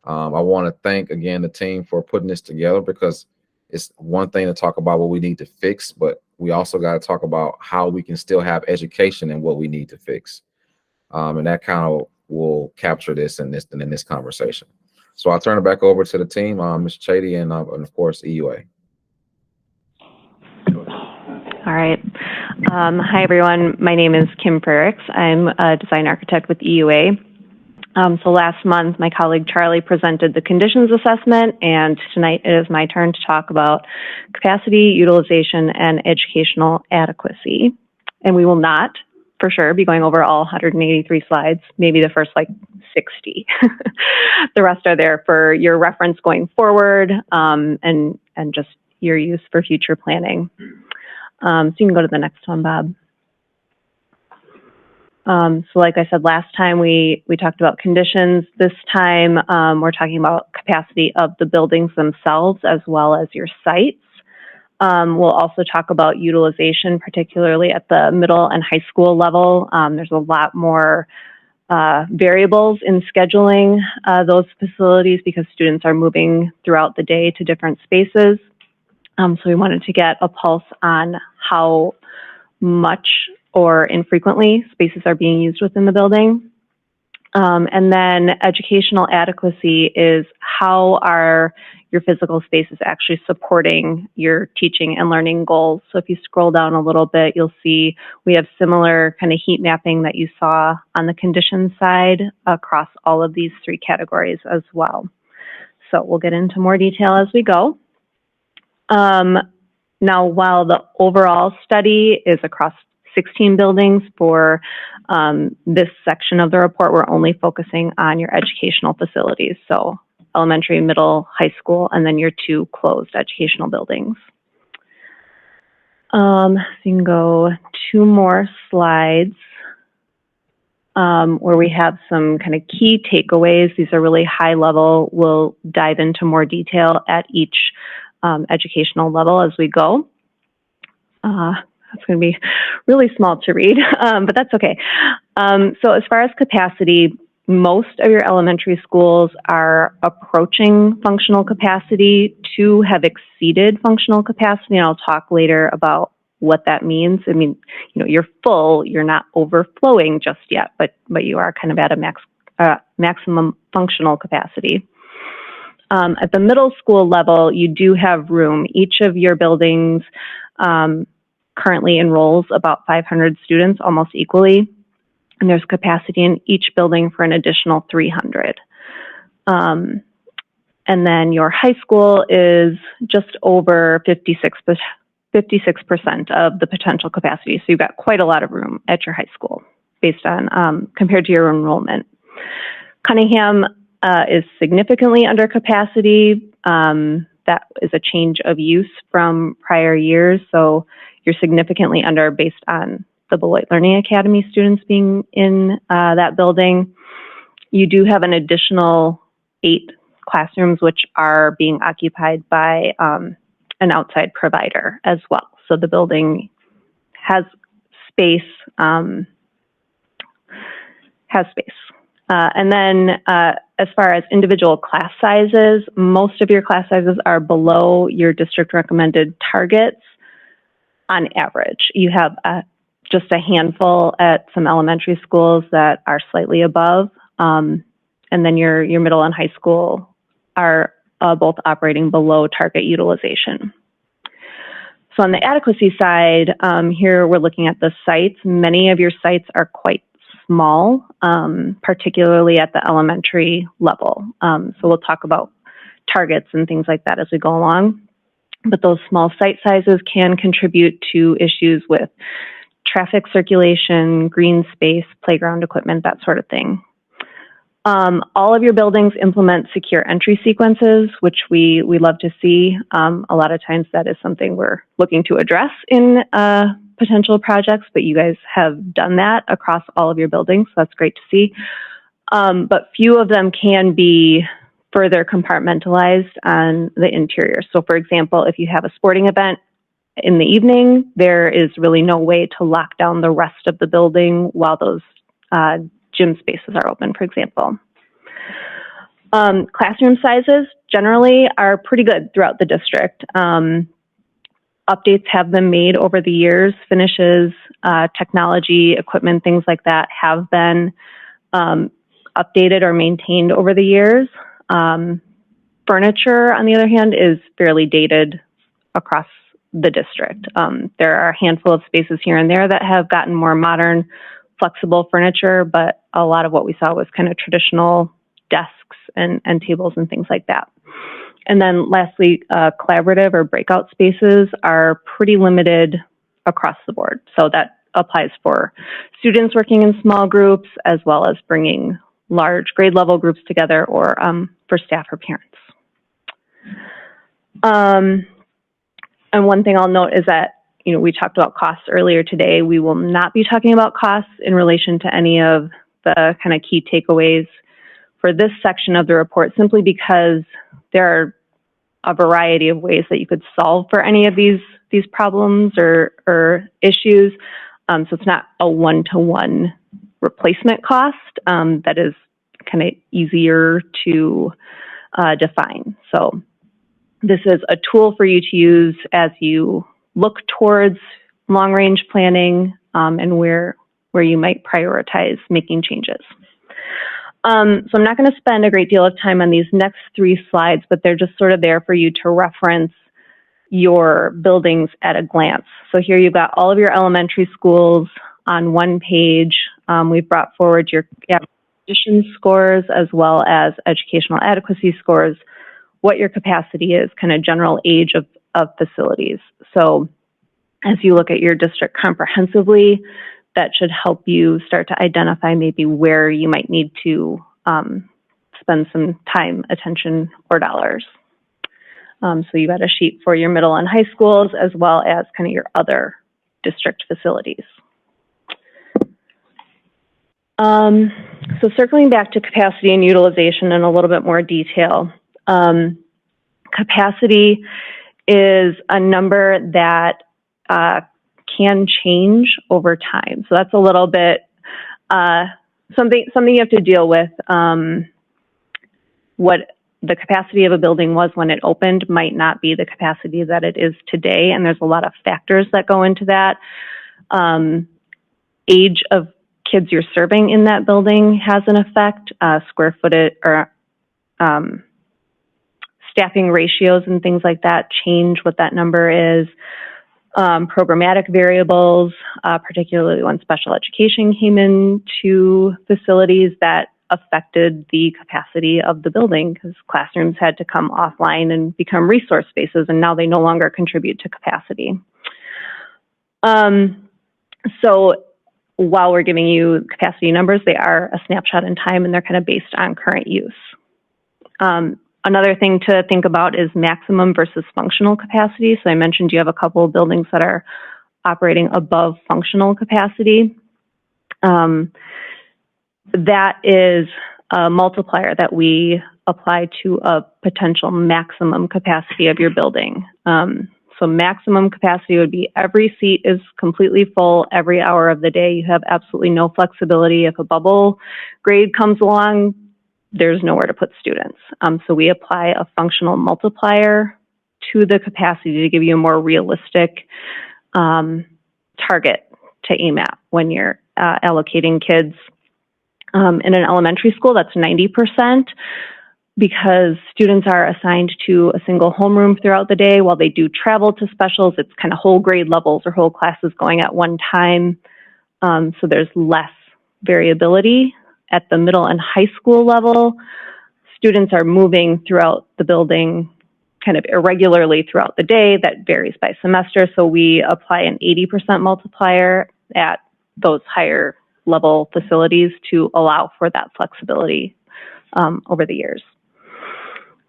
I want to thank again the team for putting this together, because it's one thing to talk about what we need to fix, but we also got to talk about how we can still have education in what we need to fix. And that kind of will capture this in this conversation. So I'll turn it back over to the team, Ms. Chady and of course EUA. All right. Hi, everyone. My name is Kim Frericks. I'm a design architect with EUA. So last month, my colleague Charlie presented the conditions assessment, and tonight it is my turn to talk about capacity, utilization, and educational adequacy. And we will not, for sure, be going over all 183 slides, maybe the first 60. The rest are there for your reference going forward, and just your use for future planning. So you can go to the next one, Bob. So like I said, last time we talked about conditions. This time we're talking about capacity of the buildings themselves as well as your sites. We'll also talk about utilization, particularly at the middle and high school level. There's a lot more variables in scheduling those facilities because students are moving throughout the day to different spaces. So we wanted to get a pulse on how much or infrequently spaces are being used within the building. And then educational adequacy is how are your physical spaces actually supporting your teaching and learning goals. So if you scroll down a little bit, you'll see we have similar kind of heat mapping that you saw on the conditions side across all of these three categories as well. So we'll get into more detail as we go. Now, while the overall study is across 16 buildings, for this section of the report, we're only focusing on your educational facilities. So elementary, middle, high school, and then your 2 closed educational buildings. So you can go 2 more slides where we have some kind of key takeaways. These are really high level. We'll dive into more detail at each educational level as we go. It's going to be really small to read, but that's okay. So as far as capacity, most of your elementary schools are approaching functional capacity. 2 have exceeded functional capacity, and I'll talk later about what that means. I mean, you're full, you're not overflowing just yet, but you are kind of at a maximum functional capacity. At the middle school level, you do have room. Each of your buildings currently enrolls about 500 students, almost equally, and there's capacity in each building for an additional 300. And then your high school is just over 56% of the potential capacity. So you've got quite a lot of room at your high school based on compared to your enrollment. Cunningham is significantly under capacity. That is a change of use from prior years. So you're significantly under based on the Beloit Learning Academy students being in that building. You do have an additional 8 classrooms which are being occupied by an outside provider as well. So the building has space has space. And then as far as individual class sizes, most of your class sizes are below your district recommended targets on average. You have just a handful at some elementary schools that are slightly above, and then your middle and high school are both operating below target utilization. So on the adequacy side, here we're looking at the sites. Many of your sites are quite small, particularly at the elementary level. So we'll talk about targets and things like that as we go along. But those small site sizes can contribute to issues with traffic circulation, green space, playground equipment, that sort of thing. All of your buildings implement secure entry sequences, which we love to see. A lot of times that is something we're looking to address in potential projects, but you guys have done that across all of your buildings, so that's great to see. But few of them can be further compartmentalized on the interior. So for example, if you have a sporting event in the evening, there is really no way to lock down the rest of the building while those gym spaces are open, for example. Classroom sizes generally are pretty good throughout the district. Updates have been made over the years. Finishes, technology, equipment, things like that have been updated or maintained over the years. Furniture, on the other hand, is fairly dated across the district. There are a handful of spaces here and there that have gotten more modern, flexible furniture, but a lot of what we saw was kind of traditional desks and tables and things like that. And then lastly, collaborative or breakout spaces are pretty limited across the board. So that applies for students working in small groups, as well as bringing large grade level groups together, or for staff or parents. And one thing I'll note is that, you know, we talked about costs earlier today. We will not be talking about costs in relation to any of the kind of key takeaways for this section of the report, simply because there are a variety of ways that you could solve for any of these problems or issues. So it's not a one-to-one replacement cost that is kind of easier to define. So this is a tool for you to use as you look towards long-range planning and where you might prioritize making changes. So I'm not going to spend a great deal of time on these next three slides, but they're just sort of there for you to reference your buildings at a glance. So here you've got all of your elementary schools on one page. We've brought forward your admission scores as well as educational adequacy scores, what your capacity is, kind of general age of facilities. So as you look at your district comprehensively, that should help you start to identify maybe where you might need to spend some time, attention, or dollars. So you got a sheet for your middle and high schools, as well as kind of your other district facilities. So circling back to capacity and utilization in a little bit more detail. Capacity is a number that can change over time. So that's a little bit something you have to deal with. What the capacity of a building was when it opened might not be the capacity that it is today, and there's a lot of factors that go into that. Age of kids you're serving in that building has an effect. Square footage or staffing ratios and things like that change what that number is. Programmatic variables, particularly when special education came into facilities, that affected the capacity of the building because classrooms had to come offline and become resource spaces, and now they no longer contribute to capacity. So while we're giving you capacity numbers, they are a snapshot in time, and they're kind of based on current use. Another thing to think about is maximum versus functional capacity. So I mentioned you have a couple of buildings that are operating above functional capacity. That is a multiplier that we apply to a potential maximum capacity of your building. So So maximum capacity would be every seat is completely full every hour of the day. You have absolutely no flexibility. If a bubble grade comes along, there's nowhere to put students. So we apply a functional multiplier to the capacity to give you a more realistic target to aim at when you're allocating kids. In an elementary school, that's 90%. Because students are assigned to a single homeroom throughout the day. While they do travel to specials, it's kind of whole grade levels or whole classes going at one time. So there's less variability. At the middle and high school level, students are moving throughout the building kind of irregularly throughout the day. That varies by semester. So we apply an 80% multiplier at those higher level facilities to allow for that flexibility over the years.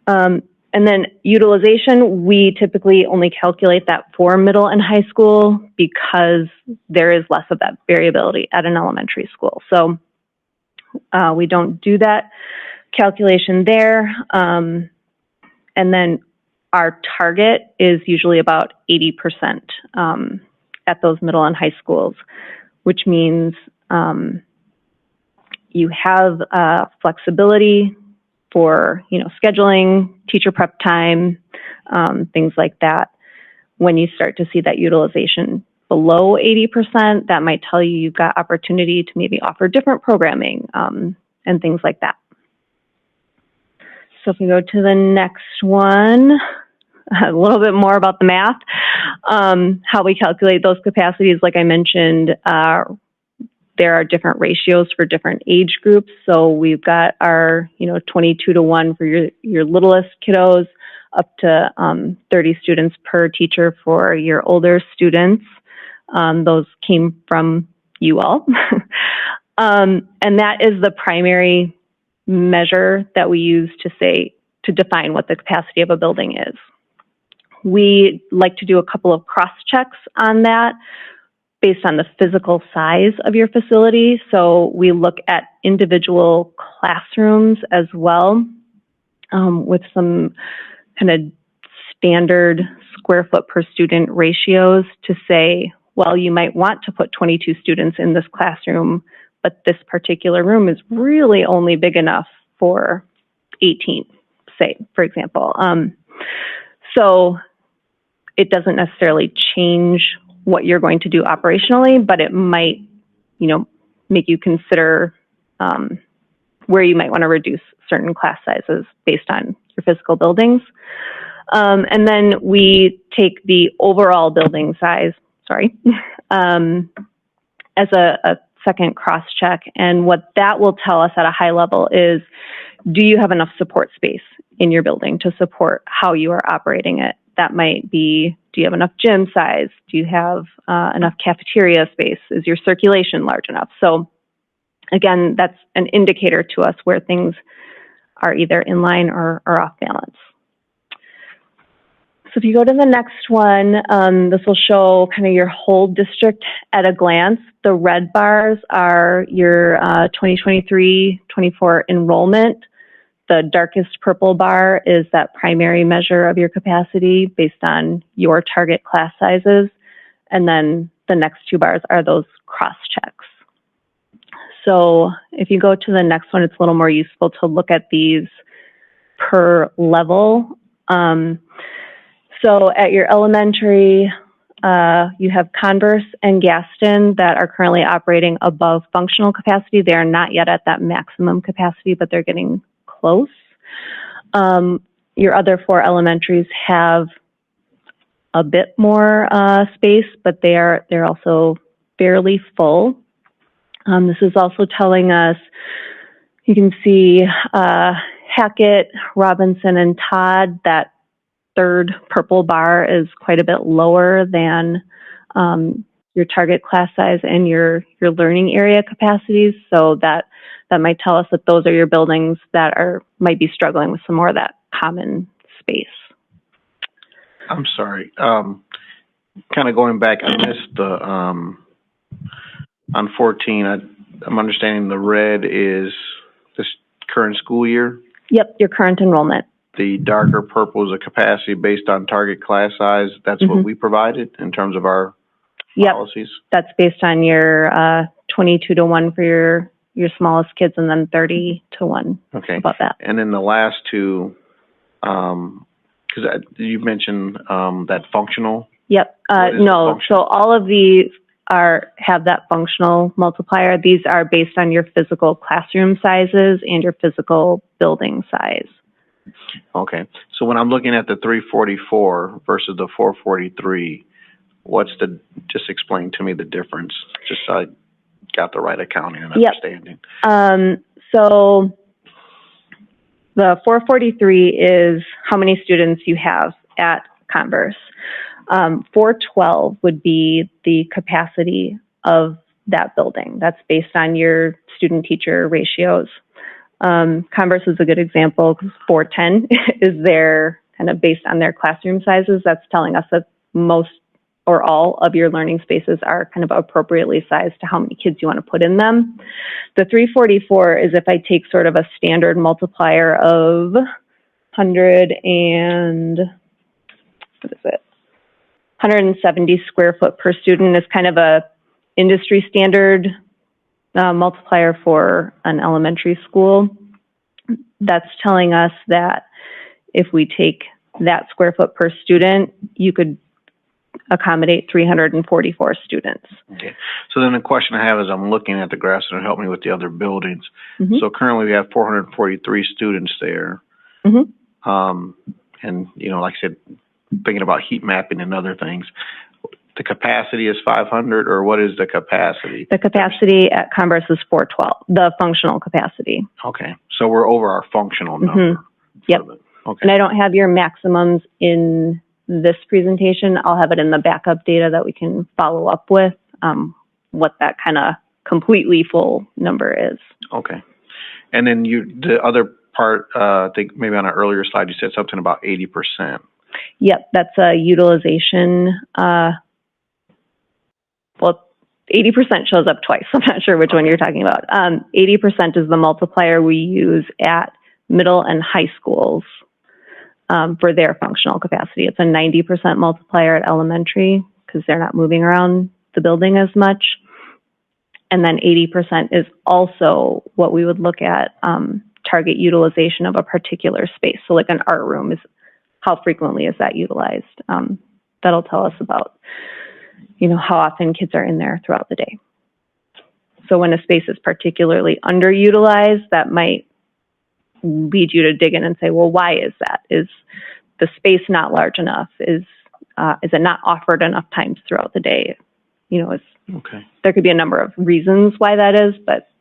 And then utilization, we typically only calculate that for middle and high school because there is less of that variability at an elementary school. So we don't do that calculation there. And then our target is usually about 80% at those middle and high schools, which means you have flexibility for, scheduling, teacher prep time, things like that. When you start to see that utilization below 80%, that might tell you you've got opportunity to maybe offer different programming and things like that. So if we go to the next one, a little bit more about the math, how we calculate those capacities. Like I mentioned, there are different ratios for different age groups. So we've got our, 22-to-1 for your littlest kiddos, up to 30 students per teacher for your older students. Those came from you all. And that is the primary measure that we use to define what the capacity of a building is. We like to do a couple of cross checks on that based on the physical size of your facility. So we look at individual classrooms as well, with some kind of standard square foot per student ratios to say, well, you might want to put 22 students in this classroom, but this particular room is really only big enough for 18, say, for example. So it doesn't necessarily change what you're going to do operationally, but it might, make you consider where you might want to reduce certain class sizes based on your physical buildings. And then we take the overall building size, as a second cross check. And what that will tell us at a high level is, do you have enough support space in your building to support how you are operating it? That might be, do you have enough gym size? Do you have enough cafeteria space? Is your circulation large enough? So again, that's an indicator to us where things are either in line or off balance. So if you go to the next one, this will show kind of your whole district at a glance. The red bars are your 2023-24 enrollment. The darkest purple bar is that primary measure of your capacity based on your target class sizes. And then the next two bars are those cross checks. So if you go to the next one, it's a little more useful to look at these per level. So at your elementary, you have Converse and Gaston that are currently operating above functional capacity. They are not yet at that maximum capacity, but they're getting close. Your other four elementaries have a bit more space, but they're also fairly full. This is also telling us, you can see Hackett, Robinson, and Todd, that third purple bar is quite a bit lower than your target class size and your learning area capacities. So that might tell us that those are your buildings that might be struggling with some more of that common space. I'm sorry. Kind of going back, I missed the on 14. I'm understanding the red is this current school year. Yep, your current enrollment. the darker purple is a capacity based on target class size. That's what we provided in terms of our policies. That's based on your 22 to 1 for your smallest kids, and then 30 to 1. Okay. About that. And then the last two, because you mentioned that functional. Yep. No. So all of these have that functional multiplier. These are based on your physical classroom sizes and your physical building size. Okay. So when I'm looking at the 344 versus the 443, just explain to me the difference, just so I got the right accounting and understanding. So the 443 is how many students you have at Converse. 412 would be the capacity of that building. That's based on your student-teacher ratios. Converse is a good example because 410 is kind of based on their classroom sizes. That's telling us that most or all of your learning spaces are kind of appropriately sized to how many kids you want to put in them. The 344 is if I take sort of a standard multiplier of 170 square foot per student is kind of a industry standard multiplier for an elementary school. That's telling us that if we take that square foot per student, you could accommodate 344 students. Okay. So then the question I have is I'm looking at the graphs and help me with the other buildings. So currently we have 443 students there. And, like I said, thinking about heat mapping and other things, the capacity is 500, or what is the capacity? The capacity at Converse is 412, the functional capacity. Okay. So we're over our functional number. Yep. Okay. And I don't have your maximums in this presentation. I'll have it in the backup data that we can follow up with, what that kind of completely full number is. Okay. And then the other part, I think maybe on an earlier slide, you said something about 80%. Yep, that's a utilization. 80% shows up twice. I'm not sure which one you're talking about. 80% is the multiplier we use at middle and high schools for their functional capacity. It's a 90% multiplier at elementary because they're not moving around the building as much. And then 80% is also what we would look at target utilization of a particular space. So like an art room is how frequently is that utilized? That'll tell us about, how often kids are in there throughout the day. So when a space is particularly underutilized, that might lead you to dig in and say, well, why is that? Is the space not large enough? Is it not offered enough times throughout the day? There could be a number of reasons why that is, but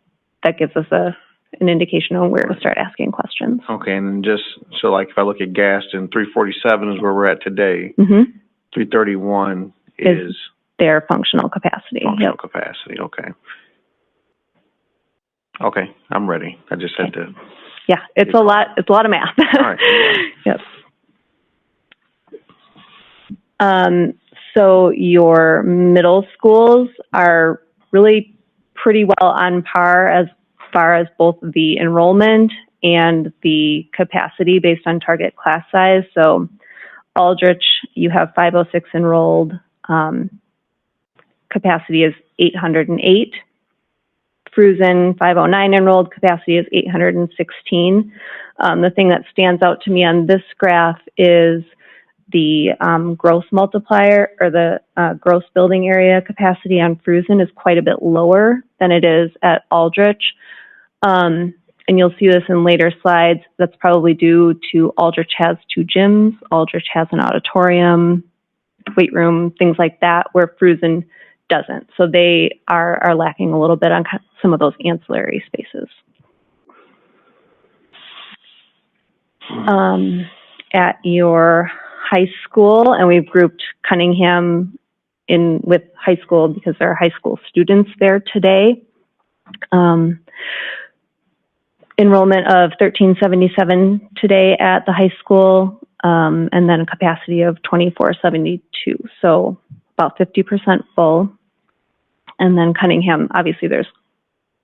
that gives us an indication on where to start asking questions. Okay, and then just so like if I look at Gaston, 347 is where we're at today. 331 is their functional capacity. Functional capacity. Okay. Okay, I'm ready. I just had to. Yeah, it's a lot. It's a lot of math. All right. Yep. So your middle schools are really pretty well on par as far as both the enrollment and the capacity based on target class size. So Aldrich, you have 506 enrolled. Capacity is 808. Fruzen, 509 enrolled, capacity is 816. The thing that stands out to me on this graph is the gross multiplier, or the gross building area capacity on Fruzen is quite a bit lower than it is at Aldrich. And you'll see this in later slides. That's probably due to Aldrich has 2 gyms, Aldrich has an auditorium, weight room, things like that, where Fruzen doesn't. So they are lacking a little bit on some of those ancillary spaces. At your high school, and we've grouped Cunningham in with high school because there are high school students there today. Enrollment of 1377 today at the high school, and then a capacity of 2472. So about 50% full. And then Cunningham, obviously there's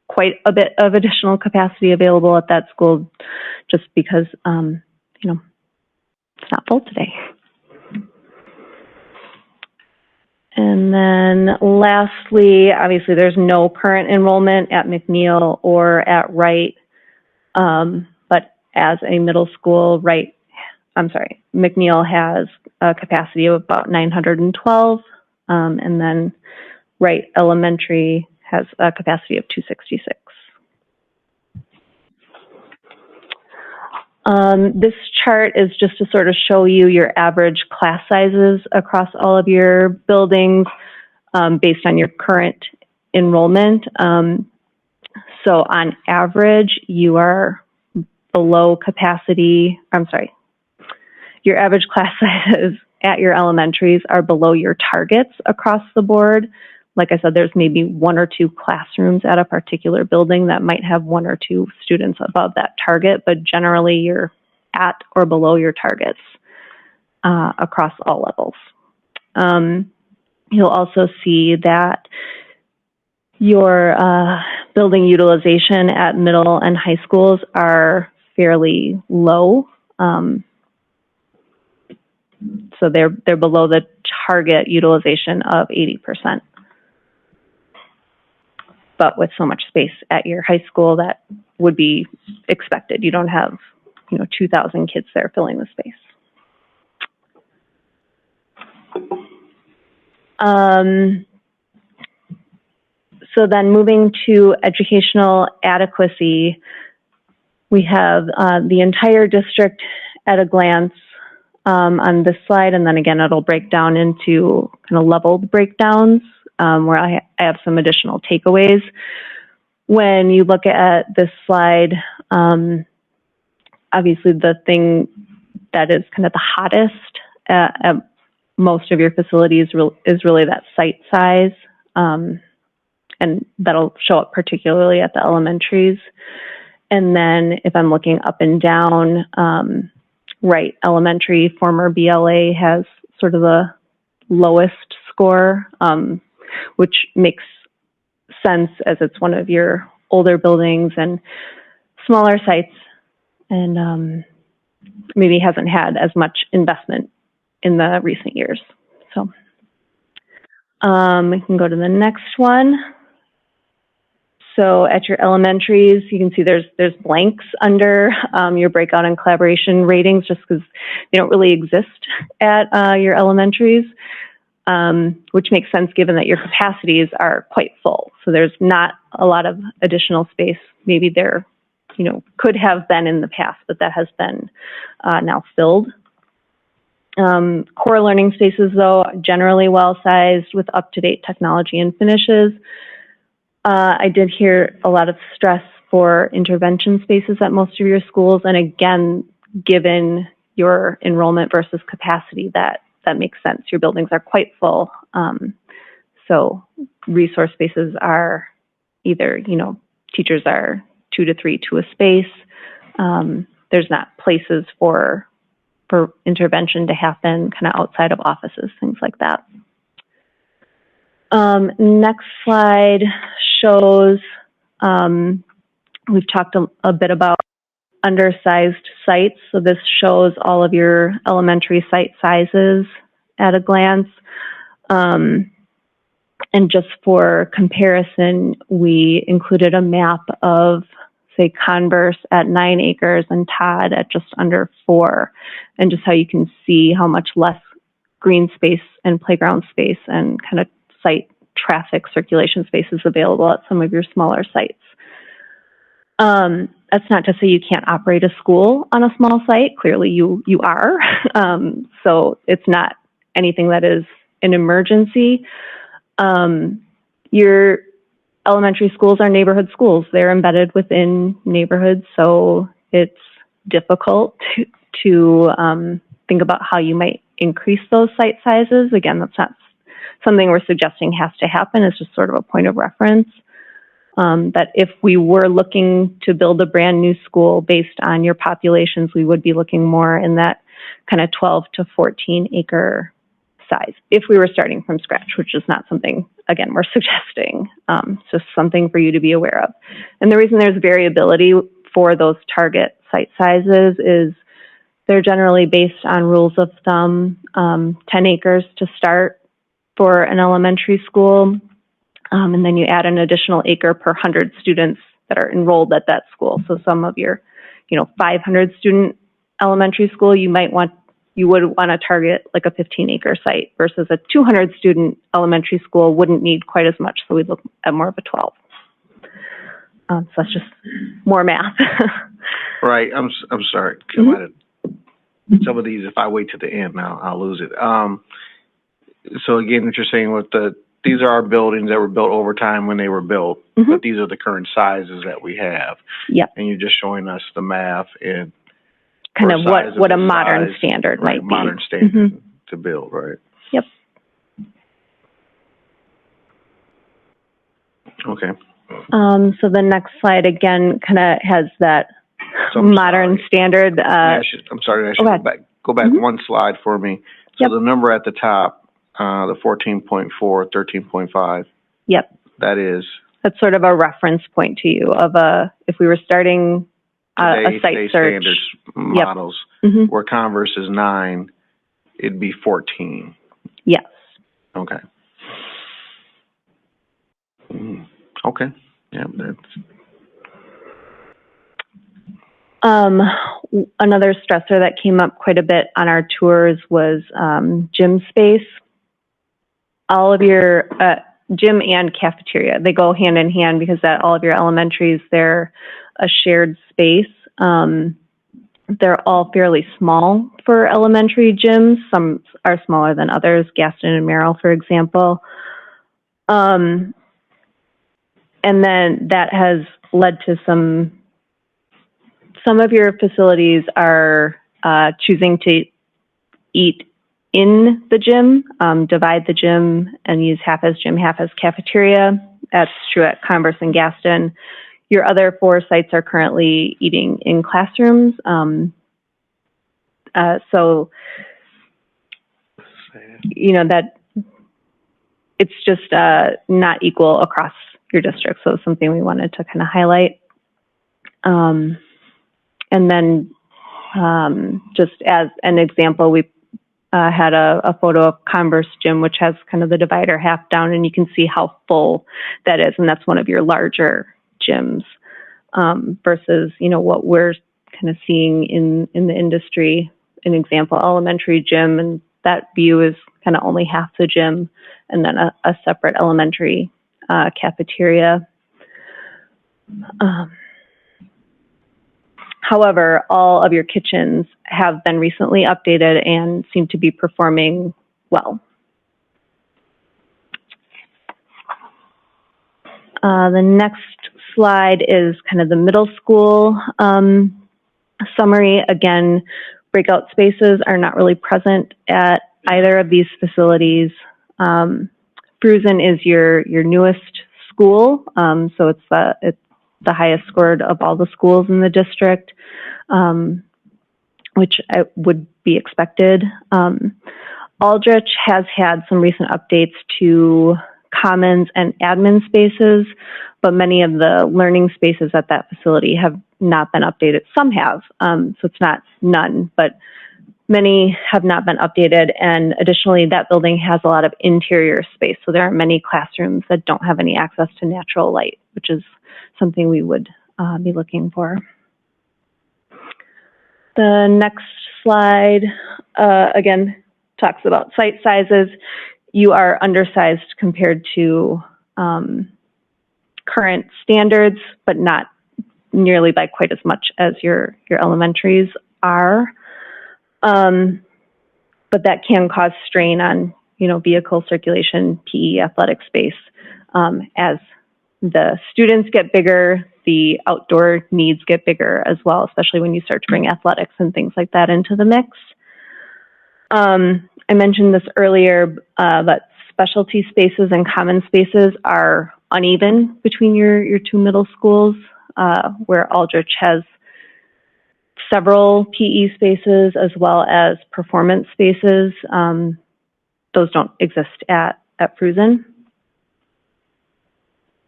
quite a bit of additional capacity available at that school just because, It's not full today. And then lastly, obviously there's no current enrollment at McNeil or at Wright, but as a middle school, McNeil has a capacity of about 912, and then Wright Elementary has a capacity of 266. This chart is just to sort of show you your average class sizes across all of your buildings based on your current enrollment. So on average, you are below capacity, your average class sizes at your elementaries are below your targets across the board. Like I said, there's maybe 1 or 2 classrooms at a particular building that might have 1 or 2 students above that target, but generally you're at or below your targets across all levels. You'll also see that your building utilization at middle and high schools are fairly low. So they're below the target utilization of 80%. But with so much space at your high school, that would be expected. You don't have, 2,000 kids there filling the space. So then moving to educational adequacy, we have the entire district at a glance on this slide, and then again, it'll break down into kind of leveled breakdowns where I have some additional takeaways. When you look at this slide, obviously the thing that is kind of the hottest at most of your facilities is really that site size, and that'll show up particularly at the elementaries. And then if I'm looking up and down, Wright Elementary, former BLA, has sort of the lowest score, which makes sense as it's one of your older buildings and smaller sites, and maybe hasn't had as much investment in the recent years. So we can go to the next one. So at your elementaries, you can see there's blanks under your breakout and collaboration ratings, just because they don't really exist at your elementaries, which makes sense given that your capacities are quite full. So there's not a lot of additional space. Maybe there, could have been in the past, but that has been now filled. Core learning spaces, though, generally well-sized with up-to-date technology and finishes. I did hear a lot of stress for intervention spaces at most of your schools. And again, given your enrollment versus capacity, that makes sense. Your buildings are quite full. So resource spaces are either, teachers are 2 to 3 to a space. There's not places for intervention to happen kind of outside of offices, things like that. Next slide shows, we've talked a bit about undersized sites. So this shows all of your elementary site sizes at a glance. And just for comparison, we included a map of, say, Converse at 9 acres and Todd at just under 4, and just how you can see how much less green space and playground space and kind of site traffic circulation space is available at some of your smaller sites. That's not to say you can't operate a school on a small site. Clearly you are. So it's not anything that is an emergency. Your elementary schools are neighborhood schools. They're embedded within neighborhoods, so it's difficult to think about how you might increase those site sizes. Again, that's not something we're suggesting has to happen. It's just sort of a point of reference. That if we were looking to build a brand new school based on your populations, we would be looking more in that kind of 12 to 14 acre size if we were starting from scratch, which is not something, again, we're suggesting. It's just something for you to be aware of. And the reason there's variability for those target site sizes is They're generally based on rules of thumb, 10 acres to start for an elementary school, and then you add an additional acre per 100 students that are enrolled at that school. So some of your, 500 student elementary school, you would want to target like a 15-acre site versus a 200 student elementary school wouldn't need quite as much. So we look at more of a 12. So that's just more math. Right. I'm sorry. Mm-hmm. Some of these, if I wait to the end now, I'll lose it. So again, what you're saying with these are our buildings that were built over time when they were built, Mm-hmm. but these are the current sizes that we have. Yep. And you're just showing us the math and kind of what a modern standard might be. Modern standard Mm-hmm. to build, right? Yep. Okay. So the next slide again kind of has that modern standard. I'm sorry, I should go back Mm-hmm. one slide for me. So Yep. the number at the top, the 14.4, 13.5. Yep. That's sort of a reference point to you of if we were starting a site search. Standards models, Mm-hmm. where Converse is 9, it'd be 14. Yes. Okay. Okay. Yeah, that's. Another stressor that came up quite a bit on our tours was gym space. All of your gym and cafeteria, they go hand in hand because at all of your elementaries, they're a shared space. They're all fairly small for elementary gyms. Some are smaller than others, Gaston and Merrill, for example. And then that has led to some of your facilities are choosing to eat in the gym, divide the gym and use half as gym, half as cafeteria. That's true at Converse and Gaston. Your other 4 sites are currently eating in classrooms. So, that it's just not equal across your district. So it's something we wanted to kind of highlight. And then just as an example, we had a photo of Converse Gym, which has kind of the divider half down, and you can see how full that is. And that's one of your larger gyms versus, what we're kind of seeing in the industry. An example, elementary gym, and that view is kind of only half the gym, and then a separate elementary cafeteria. However, all of your kitchens have been recently updated and seem to be performing well. The next slide is kind of the middle school summary. Again, breakout spaces are not really present at either of these facilities. Fruzen is your newest school, so it's the highest scored of all the schools in the district, which would be expected. Aldrich has had some recent updates to commons and admin spaces, but many of the learning spaces at that facility have not been updated. Some have, so it's not none, but many have not been updated. And additionally, that building has a lot of interior space. So there are many classrooms that don't have any access to natural light, which is something we would be looking for. The next slide, again, talks about site sizes. You are undersized compared to current standards, but not nearly by quite as much as your elementaries are. But that can cause strain on, vehicle circulation, PE, athletic space. As the students get bigger, the outdoor needs get bigger as well, especially when you start to bring athletics and things like that into the mix. I mentioned this earlier, but specialty spaces and common spaces are uneven between your 2 middle schools, where Aldrich has several PE spaces as well as performance spaces. Those don't exist at Fruzen.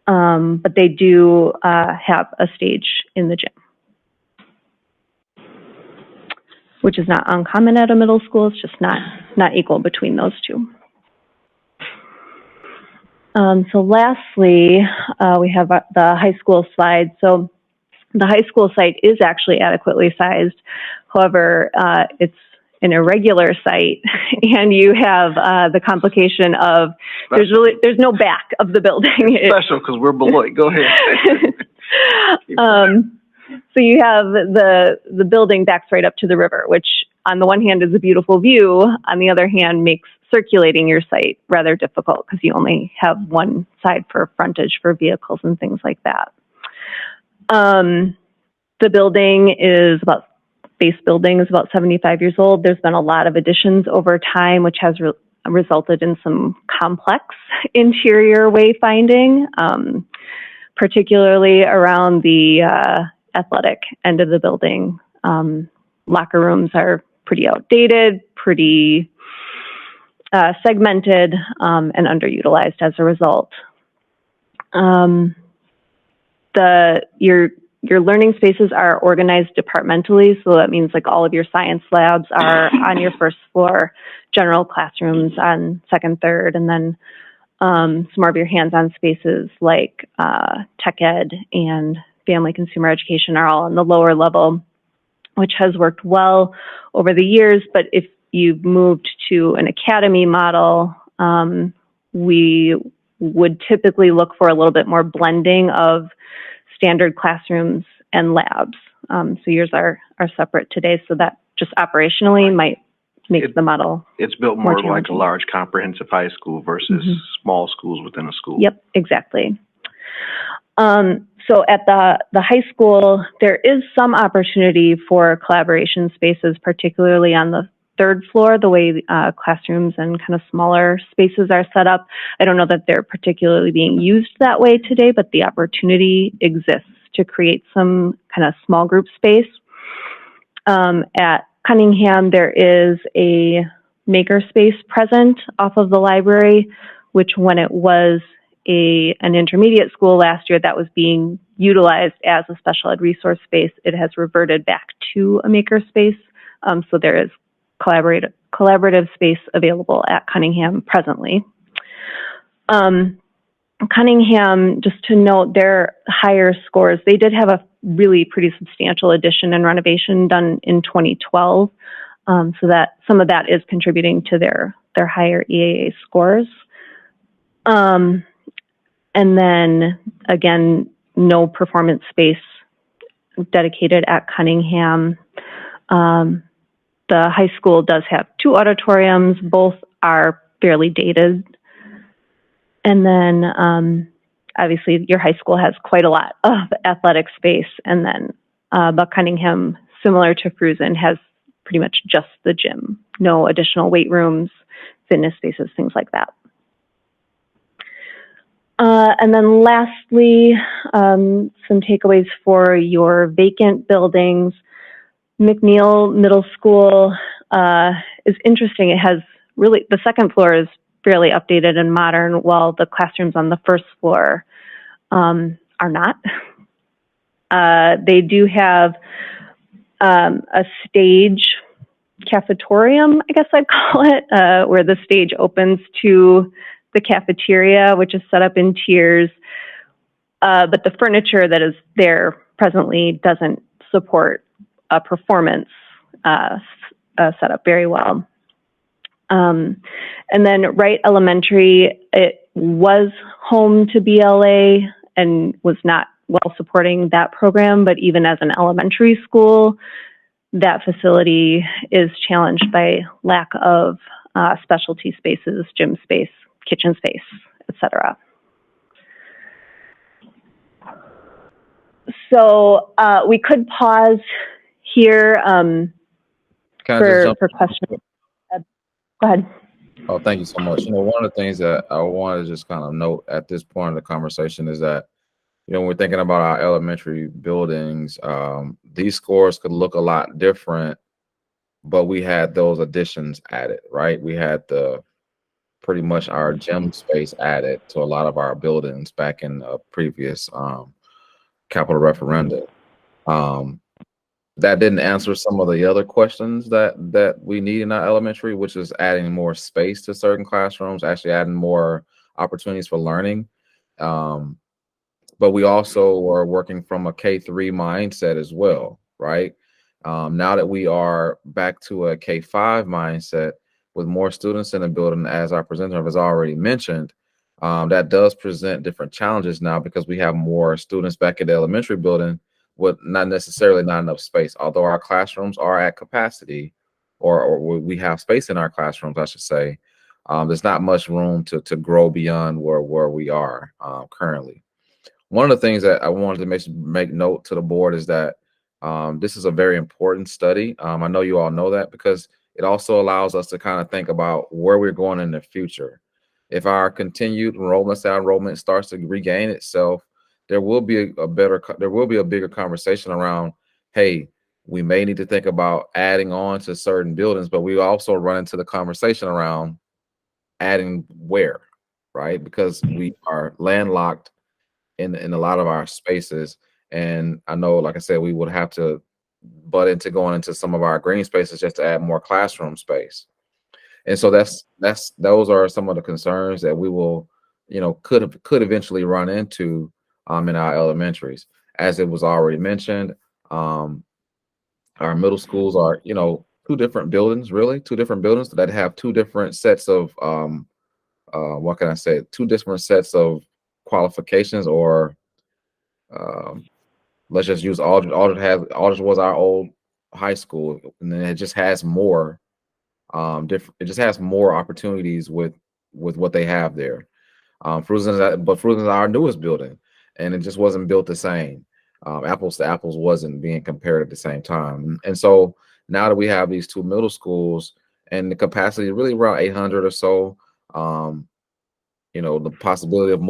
But they do have a stage in the gym. which is not uncommon at a middle school. It's just not equal between those two. So lastly, we have the high school slide. So the high school site is actually adequately sized. However, it's an irregular site, and you have the complication of there's no back of the building. It's special because we're Beloit. Go ahead. So you have the building backs right up to the river, which on the one hand is a beautiful view. On the other hand, makes circulating your site rather difficult because you only have one side for frontage for vehicles and things like that. The building is base building is about 75 years old. There's been a lot of additions over time, which has resulted in some complex interior wayfinding, particularly around the athletic end of the building. Locker rooms are pretty outdated, pretty segmented, and underutilized as a result. Your learning spaces are organized departmentally, so that means like all of your science labs are on your first floor, general classrooms on second, third, and then some more of your hands-on spaces like tech ed and family consumer education are all on the lower level, which has worked well over the years. But if you've moved to an academy model, we would typically look for a little bit more blending of standard classrooms and labs. So yours are separate today, so that just operationally might make the model. It's built more like a large comprehensive high school versus small schools within a school. Yep, exactly. So at the high school, there is some opportunity for collaboration spaces, particularly on the third floor, the way classrooms and kind of smaller spaces are set up. I don't know that they're particularly being used that way today, but the opportunity exists to create some kind of small group space. At Cunningham, there is a makerspace present off of the library, which when it was an intermediate school last year that was being utilized as a special ed resource space, it has reverted back to a makerspace. So there is collaborative space available at Cunningham presently. Cunningham, just to note, their higher scores, they did have a really pretty substantial addition and renovation done in 2012. So that some of that is contributing to their higher EAA scores. And then again, no performance space dedicated at Cunningham. The high school does have 2 auditoriums. Both are fairly dated. And then obviously your high school has quite a lot of athletic space. And then but Cunningham, similar to Fruzen, has pretty much just the gym. No additional weight rooms, fitness spaces, things like that. And then lastly, some takeaways for your vacant buildings. McNeil Middle School is interesting. It has really, the second floor is fairly updated and modern, while the classrooms on the first floor are not. They do have a stage cafetorium, I guess I'd call it, where the stage opens to the cafeteria, which is set up in tiers. But the furniture that is there presently doesn't support a performance setup very well. And then Wright Elementary, it was home to BLA and was not well supporting that program, but even as an elementary school, that facility is challenged by lack of specialty spaces, gym space, kitchen space, etc. So we could pause here for questions. Go ahead. Oh, thank you so much. One of the things that I want to just kind of note at this point of the conversation is that, when we're thinking about our elementary buildings, these scores could look a lot different, but we had those additions added, right? We had pretty much our gym space added to a lot of our buildings back in the previous capital referendum. that didn't answer some of the other questions that we need in our elementary, which is adding more space to certain classrooms, actually adding more opportunities for learning. But we also are working from a K-3 mindset as well, right? Now that we are back to a K-5 mindset with more students in the building, as our presenter has already mentioned, that does present different challenges now because we have more students back in the elementary building with not enough space. Although our classrooms are at capacity, or we have space in our classrooms, I should say, there's not much room to grow beyond where we are currently. One of the things that I wanted to make note to the board is that this is a very important study. I know you all know that because it also allows us to kind of think about where we're going in the future. If our continued enrollment starts to regain itself, there will be a bigger conversation around, hey, we may need to think about adding on to certain buildings, but we also run into the conversation around adding where, right? Because we are landlocked in a lot of our spaces. And I know, like I said, we would have to butt into going into some of our green spaces just to add more classroom space. And so those are some of the concerns that we will, could eventually run into in our elementaries. As it was already mentioned, our middle schools are, two different buildings that have two different sets of what can I say? Two different sets of qualifications, or let's just use Aldridge. Aldridge was our old high school, and then it just has more different. It just has more opportunities with what they have there. Fruition is our newest building, and it just wasn't built the same. Apples to apples wasn't being compared at the same time, and so now that we have these two middle schools and the capacity is really around 800 or so, the possibility of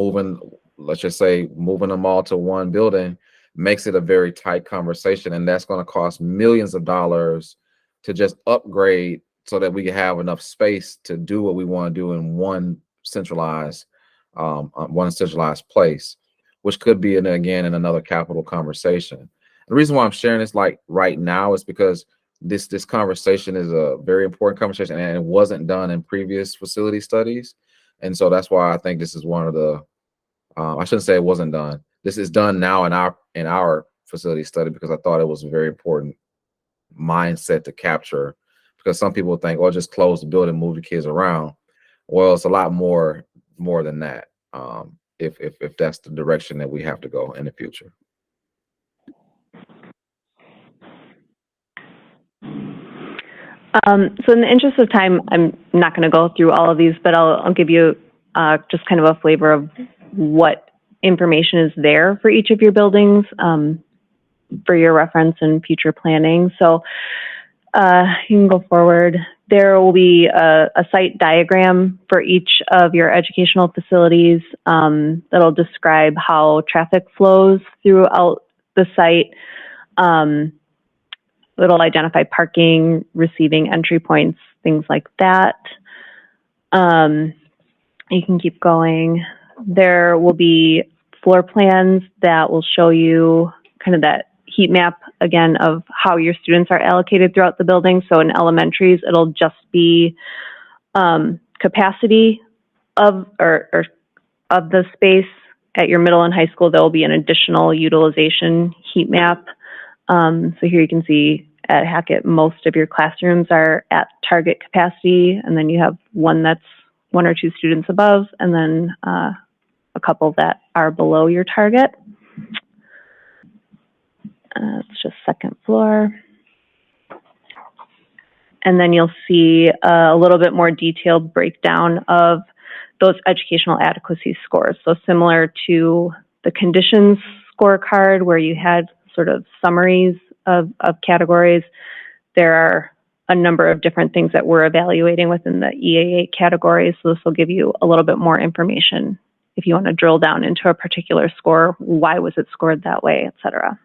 let's just say moving them all to one building makes it a very tight conversation, and that's going to cost millions of dollars to just upgrade so that we can have enough space to do what we want to do in one centralized place, which could be in another capital conversation. The reason why I'm sharing this like right now is because this conversation is a very important conversation, and it wasn't done in previous facility studies. And so that's why I think this is one of the I shouldn't say it wasn't done. This is done now in our facility study because I thought it was a very important mindset to capture, because some people think, well, just close the building, move the kids around. Well, it's a lot more than that. If that's the direction that we have to go in the future. So in the interest of time, I'm not going to go through all of these, but I'll give you just kind of a flavor of what information is there for each of your buildings for your reference and future planning. So you can go forward. There will be a site diagram for each of your educational facilities that'll describe how traffic flows throughout the site. It'll identify parking, receiving entry points, things like that. You can keep going. There will be floor plans that will show you kind of that heat map again of how your students are allocated throughout the building. So in elementaries, it'll just be capacity of the space. At your middle and high school, there will be an additional utilization heat map. So here you can see at Hackett, most of your classrooms are at target capacity, and then you have one that's one or two students above, and then a couple that are below your target. It's just second floor. And then you'll see a little bit more detailed breakdown of those educational adequacy scores. So similar to the conditions scorecard where you had sort of summaries of categories, there are a number of different things that we're evaluating within the EA8 categories. So this will give you a little bit more information if you want to drill down into a particular score, why was it scored that way, et cetera.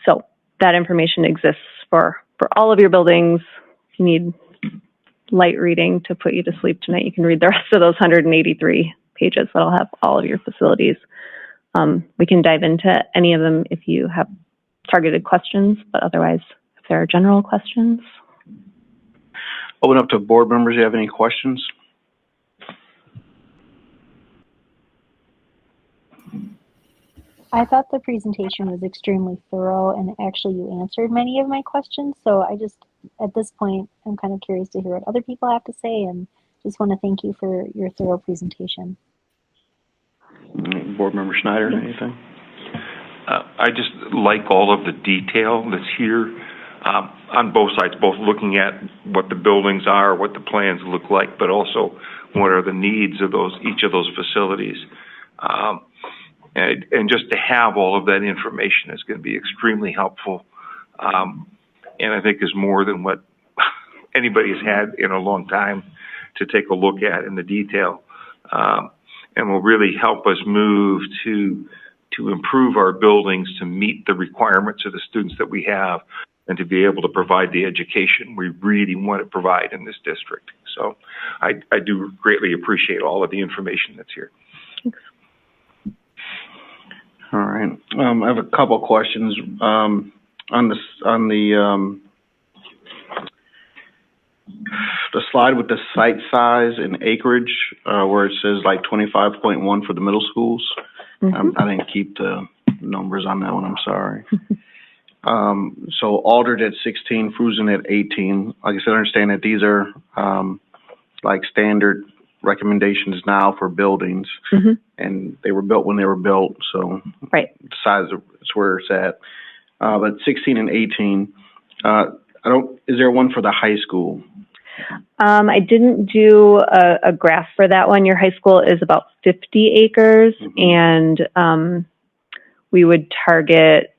So that information exists for all of your buildings. If you need light reading to put you to sleep tonight, you can read the rest of those 183 pages that'll have all of your facilities We can dive into any of them if you have targeted questions, but otherwise, if there are general questions. Open up to board members. Do you have any questions? I thought the presentation was extremely thorough, and actually you answered many of my questions. So I just, at this point, I'm kind of curious to hear what other people have to say, and just want to thank you for your thorough presentation. Board Member Schneider, anything? I just like all of the detail that's here on both sides, both looking at what the buildings are, what the plans look like, but also what are the needs of each of those facilities. And just to have all of that information is going to be extremely helpful. And I think is more than what anybody has had in a long time to take a look at in the detail. And will really help us move to improve our buildings to meet the requirements of the students that we have and to be able to provide the education we really want to provide in this district. So I do greatly appreciate all of the information that's here. Thanks. All right. I have a couple questions on the slide with the site size and acreage, where it says like 25.1 for the middle schools. I didn't keep the numbers on that one. I'm sorry. So Aldred at 16, Fruzen at 18. Like I said, I understand that these are like standard recommendations now for buildings, and they were built when they were built. So right, the size is where it's at. But 16 and 18. Is there one for the high school? I didn't do a graph for that one. Your high school is about 50 acres, and we would target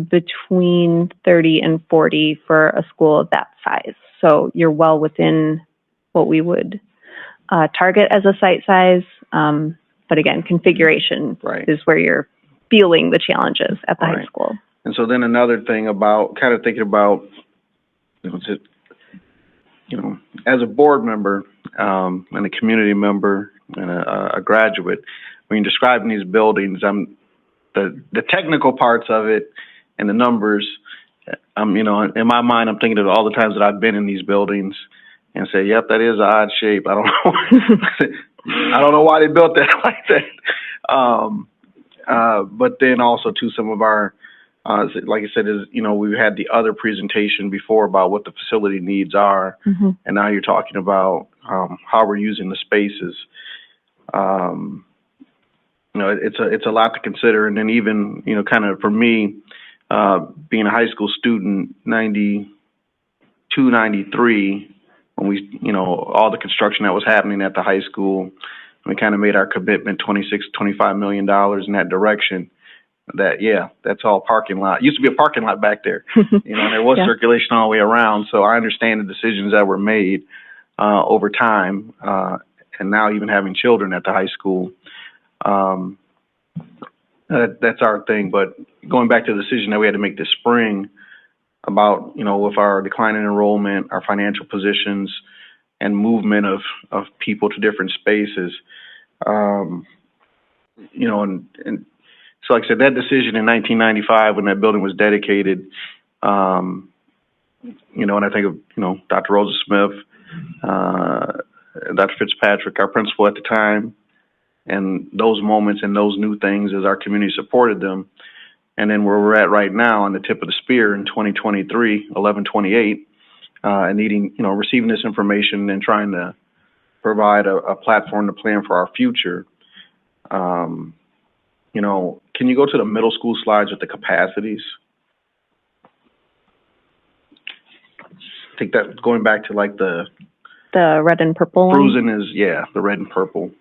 between 30 and 40 for a school of that size. So you're well within what we would target as a site size. But again, configuration is where you're feeling the challenges at the high school. And so then another thing about kind of thinking about, as a board member and a community member and a graduate, when you're describing these buildings, the technical parts of it and the numbers, in my mind, I'm thinking of all the times that I've been in these buildings and say, yep, that is an odd shape. I don't know. I don't know why they built that like that. But then also to some of our, like I said, we've had the other presentation before about what the facility needs are, and now you're talking about how we're using the spaces. It's a lot to consider, and then even kind of for me, being a high school student, 92, 93, when we all the construction that was happening at the high school, we kind of made our commitment, $25 million in that direction. That's all parking lot. It used to be a parking lot back there. And there was circulation all the way around. So I understand the decisions that were made over time, and now even having children at the high school. That's our thing. But going back to the decision that we had to make this spring about, with our decline in enrollment, our financial positions, and movement of people to different spaces, and so like I said, that decision in 1995 when that building was dedicated, and I think of, Dr. Rosa Smith, Dr. Fitzpatrick, our principal at the time, and those moments and those new things as our community supported them. And then where we're at right now on the tip of the spear in 2023, 11/28, and needing, receiving this information and trying to provide a platform to plan for our future. Can you go to the middle school slides with the capacities? I think that going back to like the red and purple one? Fruzen is, the red and purple.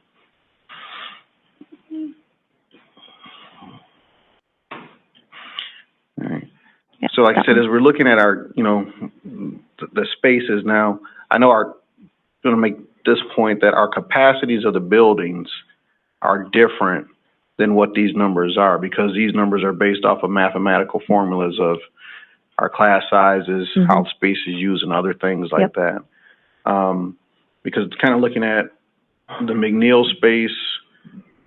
All right. Yeah, so like I said, as we're looking at our, the spaces now, I know going to make this point that our capacities of the buildings are different than what these numbers are, because these numbers are based off of mathematical formulas of our class sizes, how space is used, and other things like that. Because kind of looking at the McNeil space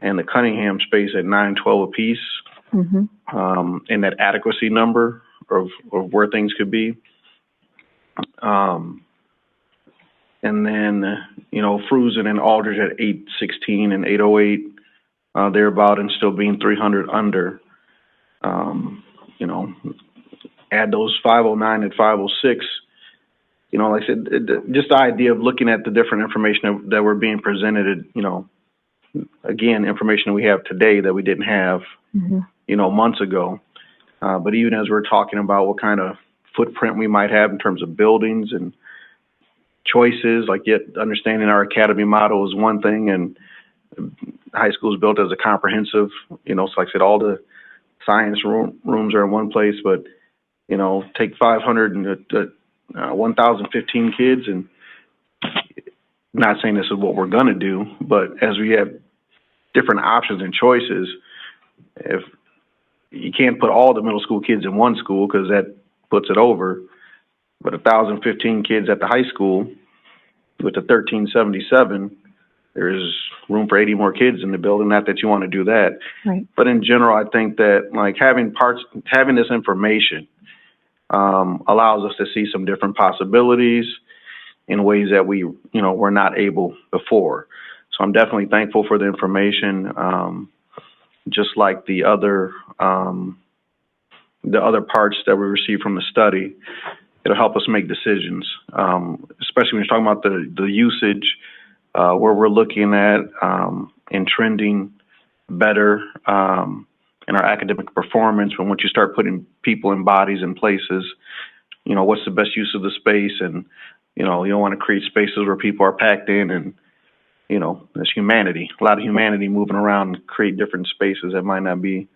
and the Cunningham space at 912 apiece, and that adequacy number of where things could be. And then, Fruzen and Aldridge at 816 and 808, thereabout, and still being 300 under. Add those 509 and 506. Like I said, just the idea of looking at the different information that we're being presented, again, information we have today that we didn't have, months ago. But even as we're talking about what kind of footprint we might have in terms of buildings and choices, like yet understanding our academy model is one thing, and high school is built as a comprehensive, so like I said, all the science rooms are in one place, but, take 500 and 1,015 kids, and not saying this is what we're going to do, but as we have different options and choices, if you can't put all the middle school kids in one school because that puts it over, but 1,015 kids at the high school with the 1377, there's room for 80 more kids in the building. Not that you want to do that, right. But in general, I think that like having this information allows us to see some different possibilities in ways that we, were not able before. So I'm definitely thankful for the information. Just like the other parts that we received from the study, it'll help us make decisions, especially when you're talking about the usage, where we're looking at and trending better in our academic performance. But once you start putting people in bodies and places, what's the best use of the space? And, you don't want to create spaces where people are packed in and, there's humanity, a lot of humanity moving around and create different spaces that might not be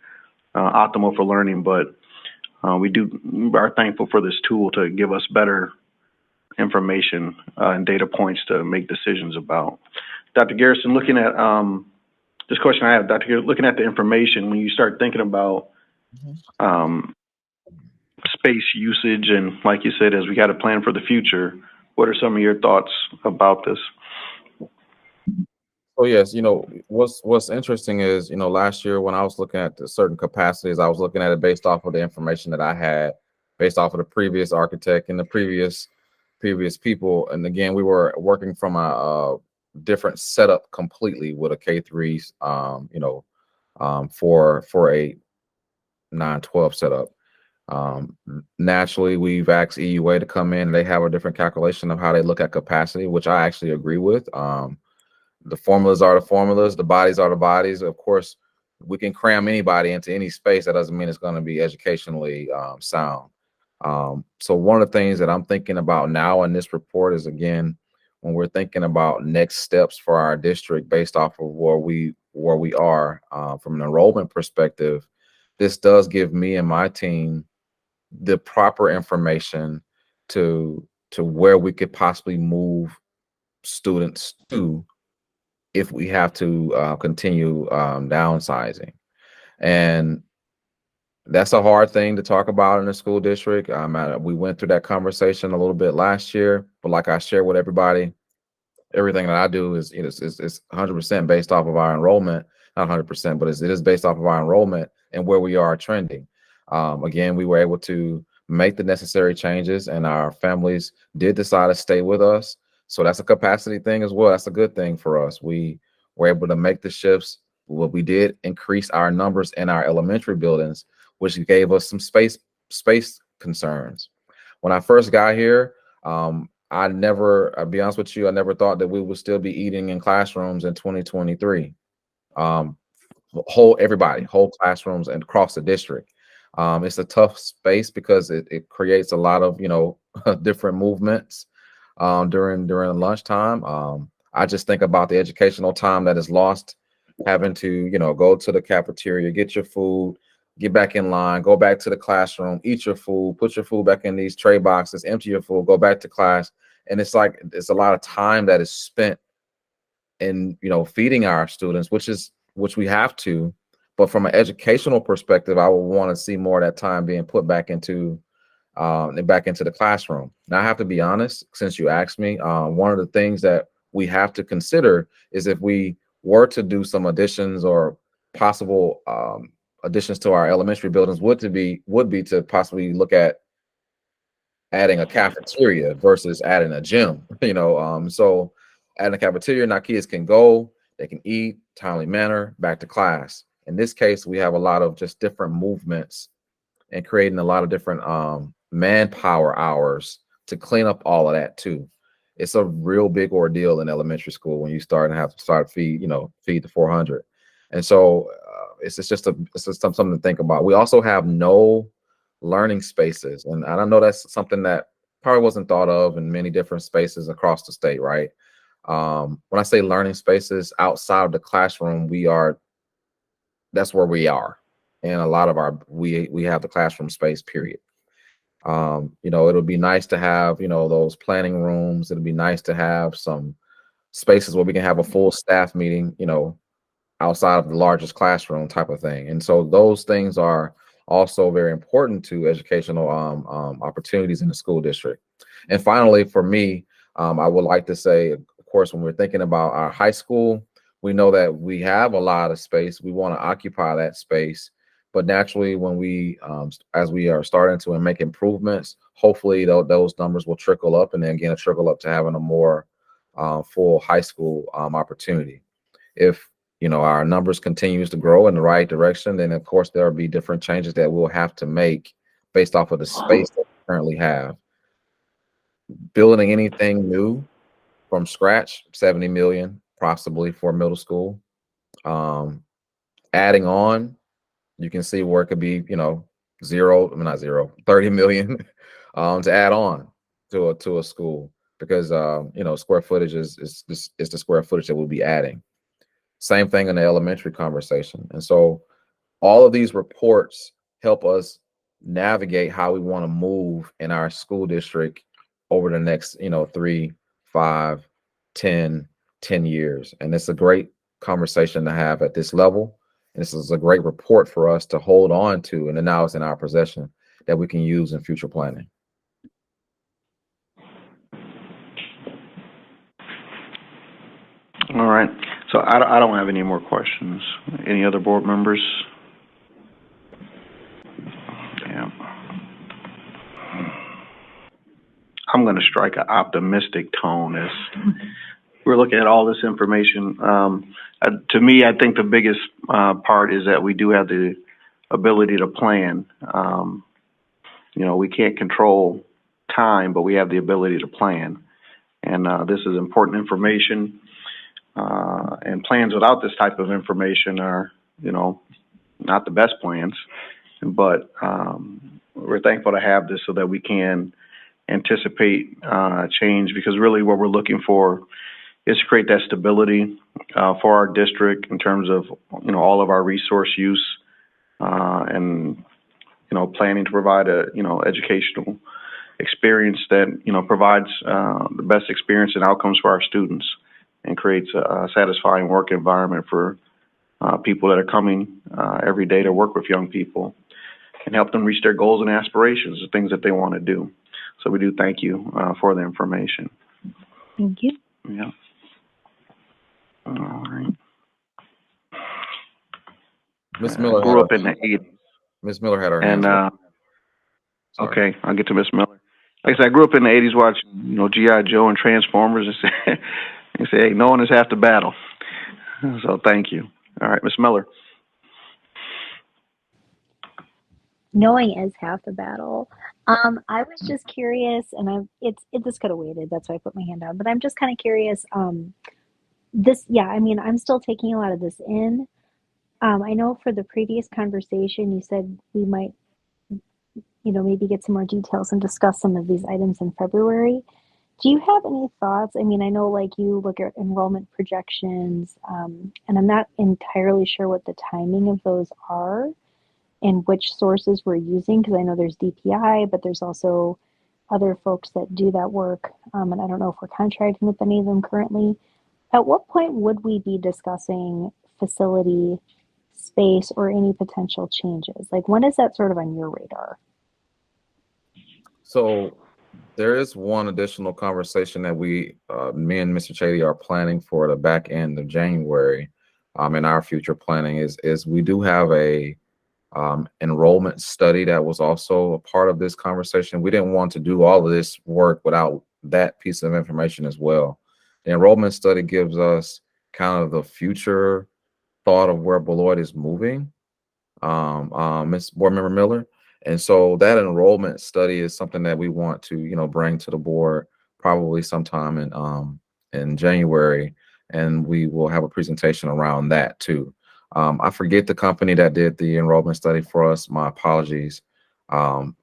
optimal for learning. But we are thankful for this tool to give us better information and data points to make decisions about. Dr. Garrison, looking at this question I have, Dr. Garrison, looking at the information, when you start thinking about space usage, and like you said, as we got to plan for the future, what are some of your thoughts about this? Oh yes, what's interesting is, last year when I was looking at the certain capacities, I was looking at it based off of the information that I had, based off of the previous architect and the previous people. And again, we were working from a different setup completely with a K3, for a 912 setup. Naturally, we've asked EUA to come in, and they have a different calculation of how they look at capacity, which I actually agree with. The formulas are the formulas, the bodies are the bodies. Of course, we can cram anybody into any space. That doesn't mean it's going to be educationally sound. So one of the things that I'm thinking about now in this report is, again, when we're thinking about next steps for our district based off of where we are from an enrollment perspective, this does give me and my team the proper information to where we could possibly move students to if we have to continue downsizing. And that's a hard thing to talk about in the school district. We went through that conversation a little bit last year, but like I share with everybody, everything that I do is 100% based off of our enrollment, not 100%, but it is based off of our enrollment and where we are trending. Again, we were able to make the necessary changes, and our families did decide to stay with us. So that's a capacity thing as well. That's a good thing for us. We were able to make the shifts. What we did increase our numbers in our elementary buildings, which gave us some space concerns. When I first got here, I'll be honest with you, I never thought that we would still be eating in classrooms in 2023. Whole classrooms and across the district. It's a tough space because it creates a lot of, different movements during lunchtime. I just think about the educational time that is lost having to, go to the cafeteria, get your food, get back in line, go back to the classroom, eat your food, put your food back in these tray boxes, empty your food, go back to class. And it's like, it's a lot of time that is spent in, feeding our students, which we have to. But from an educational perspective, I would want to see more of that time being put back into the classroom. Now, I have to be honest, since you asked me, one of the things that we have to consider is if we were to do some additions or possible additions to our elementary buildings would be to possibly look at adding a cafeteria versus adding a gym. So adding a cafeteria, now kids can go, they can eat, timely manner, back to class. In this case, we have a lot of just different movements and creating a lot of different manpower hours to clean up all of that too. It's a real big ordeal in elementary school when you start and have to start feed the 400. And so it's just something to think about. We also have no learning spaces, and I know that's something that probably wasn't thought of in many different spaces across the state, right? When I say learning spaces outside of the classroom, that's where we are. And a lot of we have the classroom space, period. It'll be nice to have, those planning rooms. It'll be nice to have some spaces where we can have a full staff meeting, outside of the largest classroom type of thing. And so those things are also very important to educational opportunities in the school district. And finally, for me, I would like to say, of course, when we're thinking about our high school, we know that we have a lot of space. We want to occupy that space. But naturally, when as we are starting to make improvements, hopefully those numbers will trickle up, and then again, trickle up to having a more full high school opportunity. If our numbers continues to grow in the right direction, then of course there will be different changes that we'll have to make based off of the space that we currently have. Building anything new from scratch, 70 million possibly for middle school. Adding on, you can see where it could be, zero, I mean, not zero, 30 million to add on to a school, because square footage is the square footage that we'll be adding. Same thing in the elementary conversation. And so all of these reports help us navigate how we want to move in our school district over the next, 3, 5, 10 years. And it's a great conversation to have at this level. And this is a great report for us to hold on to, and then now it's in our possession that we can use in future planning. All right. So I don't have any more questions. Any other board members? Yeah. I'm going to strike an optimistic tone as we're looking at all this information. To me, I think the biggest part is that we do have the ability to plan. We can't control time, but we have the ability to plan. And this is important information. And plans without this type of information are, not the best plans. But we're thankful to have this so that we can anticipate change, because really what we're looking for is to create that stability for our district in terms of, all of our resource use and, planning to provide a, educational experience that, provides the best experience and outcomes for our students and creates a satisfying work environment for people that are coming every day to work with young people and help them reach their goals and aspirations, the things that they want to do. So we do thank you for the information. Thank you. Yeah. All right. Ms. Miller grew up in the 80s. Ms. Miller had her hand up. Okay, I'll get to Ms. Miller. Like I said, I grew up in the 80s watching, G.I. Joe and Transformers, and say, hey, no one is half the battle. So thank you. All right, Ms. Miller. Knowing is half the battle. I was just curious, and this could have waited. That's why I put my hand down. But I'm just kind of curious. I'm still taking a lot of this in. I know for the previous conversation, you said we might, maybe get some more details and discuss some of these items in February. Do you have any thoughts? I mean, I know like you look at enrollment projections, and I'm not entirely sure what the timing of those are and which sources we're using, because I know there's DPI, but there's also other folks that do that work, and I don't know if we're contracting with any of them currently. At what point would we be discussing facility space or any potential changes? Like, when is that sort of on your radar? So There is one additional conversation that me and Mr. Chady are planning for the back end of January. In our future planning is we do have a enrollment study that was also a part of this conversation. We didn't want to do all of this work without that piece of information as well. The enrollment study gives us kind of the future thought of where Beloit is moving, Ms. Board Member Miller. And so that enrollment study is something that we want to, bring to the board probably sometime in January, and we will have a presentation around that too. I forget the company that did the enrollment study for us. My apologies. Mr.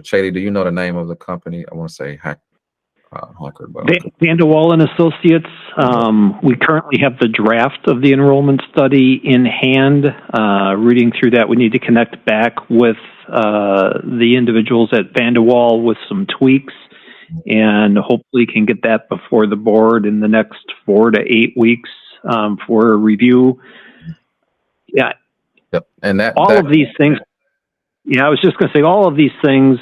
Chady, do you know the name of the company? I want to say Hacker, but Vanderwall and Associates. We currently have the draft of the enrollment study in hand. Reading through that, we need to connect back with the individuals at Vanderwall with some tweaks, and hopefully can get that before the board in the next 4 to 8 weeks for review. Yeah. Yep. And of these things. Yeah, I was just going to say all of these things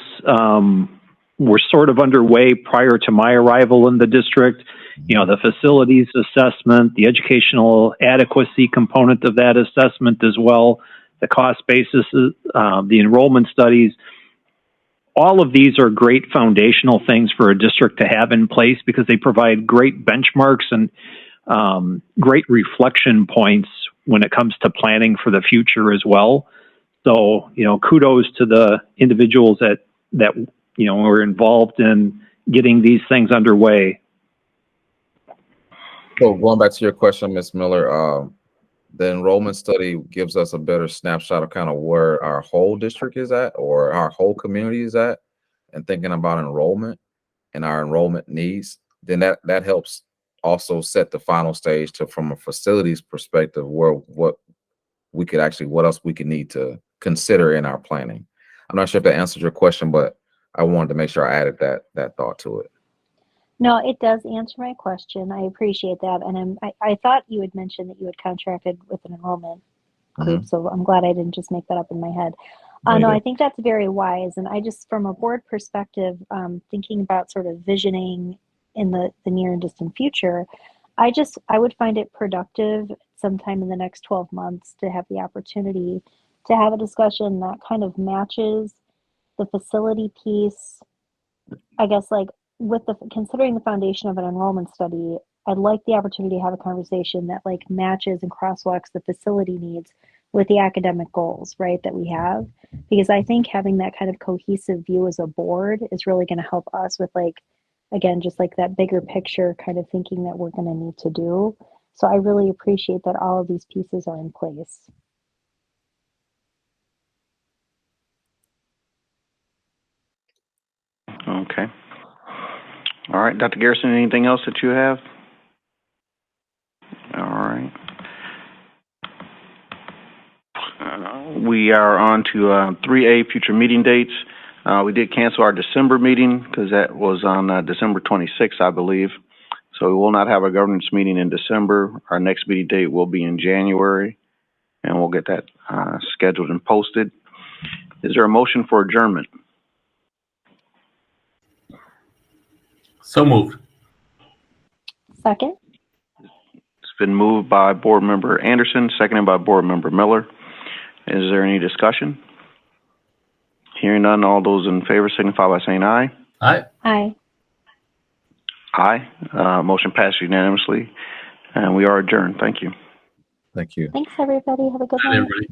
were sort of underway prior to my arrival in the district. The facilities assessment, the educational adequacy component of that assessment as well, the cost basis, the enrollment studies. All of these are great foundational things for a district to have in place because they provide great benchmarks and great reflection points when it comes to planning for the future as well. So, kudos to the individuals that were involved in getting these things underway. So going back to your question, Ms. Miller, the enrollment study gives us a better snapshot of kind of where our whole district is at or our whole community is at, and thinking about enrollment and our enrollment needs. Then that helps also set the final stage from a facilities perspective what else we can need to consider in our planning. I'm not sure if that answered your question, but I wanted to make sure I added that thought to it. No, it does answer my question. I appreciate that. And I thought you had mentioned that you had contracted with an enrollment group, so I'm glad I didn't just make that up in my head. No, I think that's very wise. And I just, from a board perspective, thinking about sort of visioning in the near and distant future, I would find it productive sometime in the next 12 months to have the opportunity to have a discussion that kind of matches the facility piece. I guess with considering the foundation of an enrollment study, I'd like the opportunity to have a conversation that matches and crosswalks the facility needs with the academic goals, right, that we have. Because I think having that kind of cohesive view as a board is really going to help us with again, just that bigger picture kind of thinking that we're going to need to do. So I really appreciate that all of these pieces are in place. Okay. All right, Dr. Garrison, anything else that you have? All right. We are on to 3A, future meeting dates. We did cancel our December meeting because that was on December 26th, I believe. So we will not have a governance meeting in December. Our next meeting date will be in January, and we'll get that scheduled and posted. Is there a motion for adjournment? So moved. Second. It's been moved by Board Member Anderson, seconded by Board Member Miller. Is there any discussion? Hearing none, all those in favor signify by saying aye. Aye. Aye. Aye. Motion passed unanimously, and we are adjourned. Thank you. Thank you. Thanks, everybody. Have a good night. Everybody.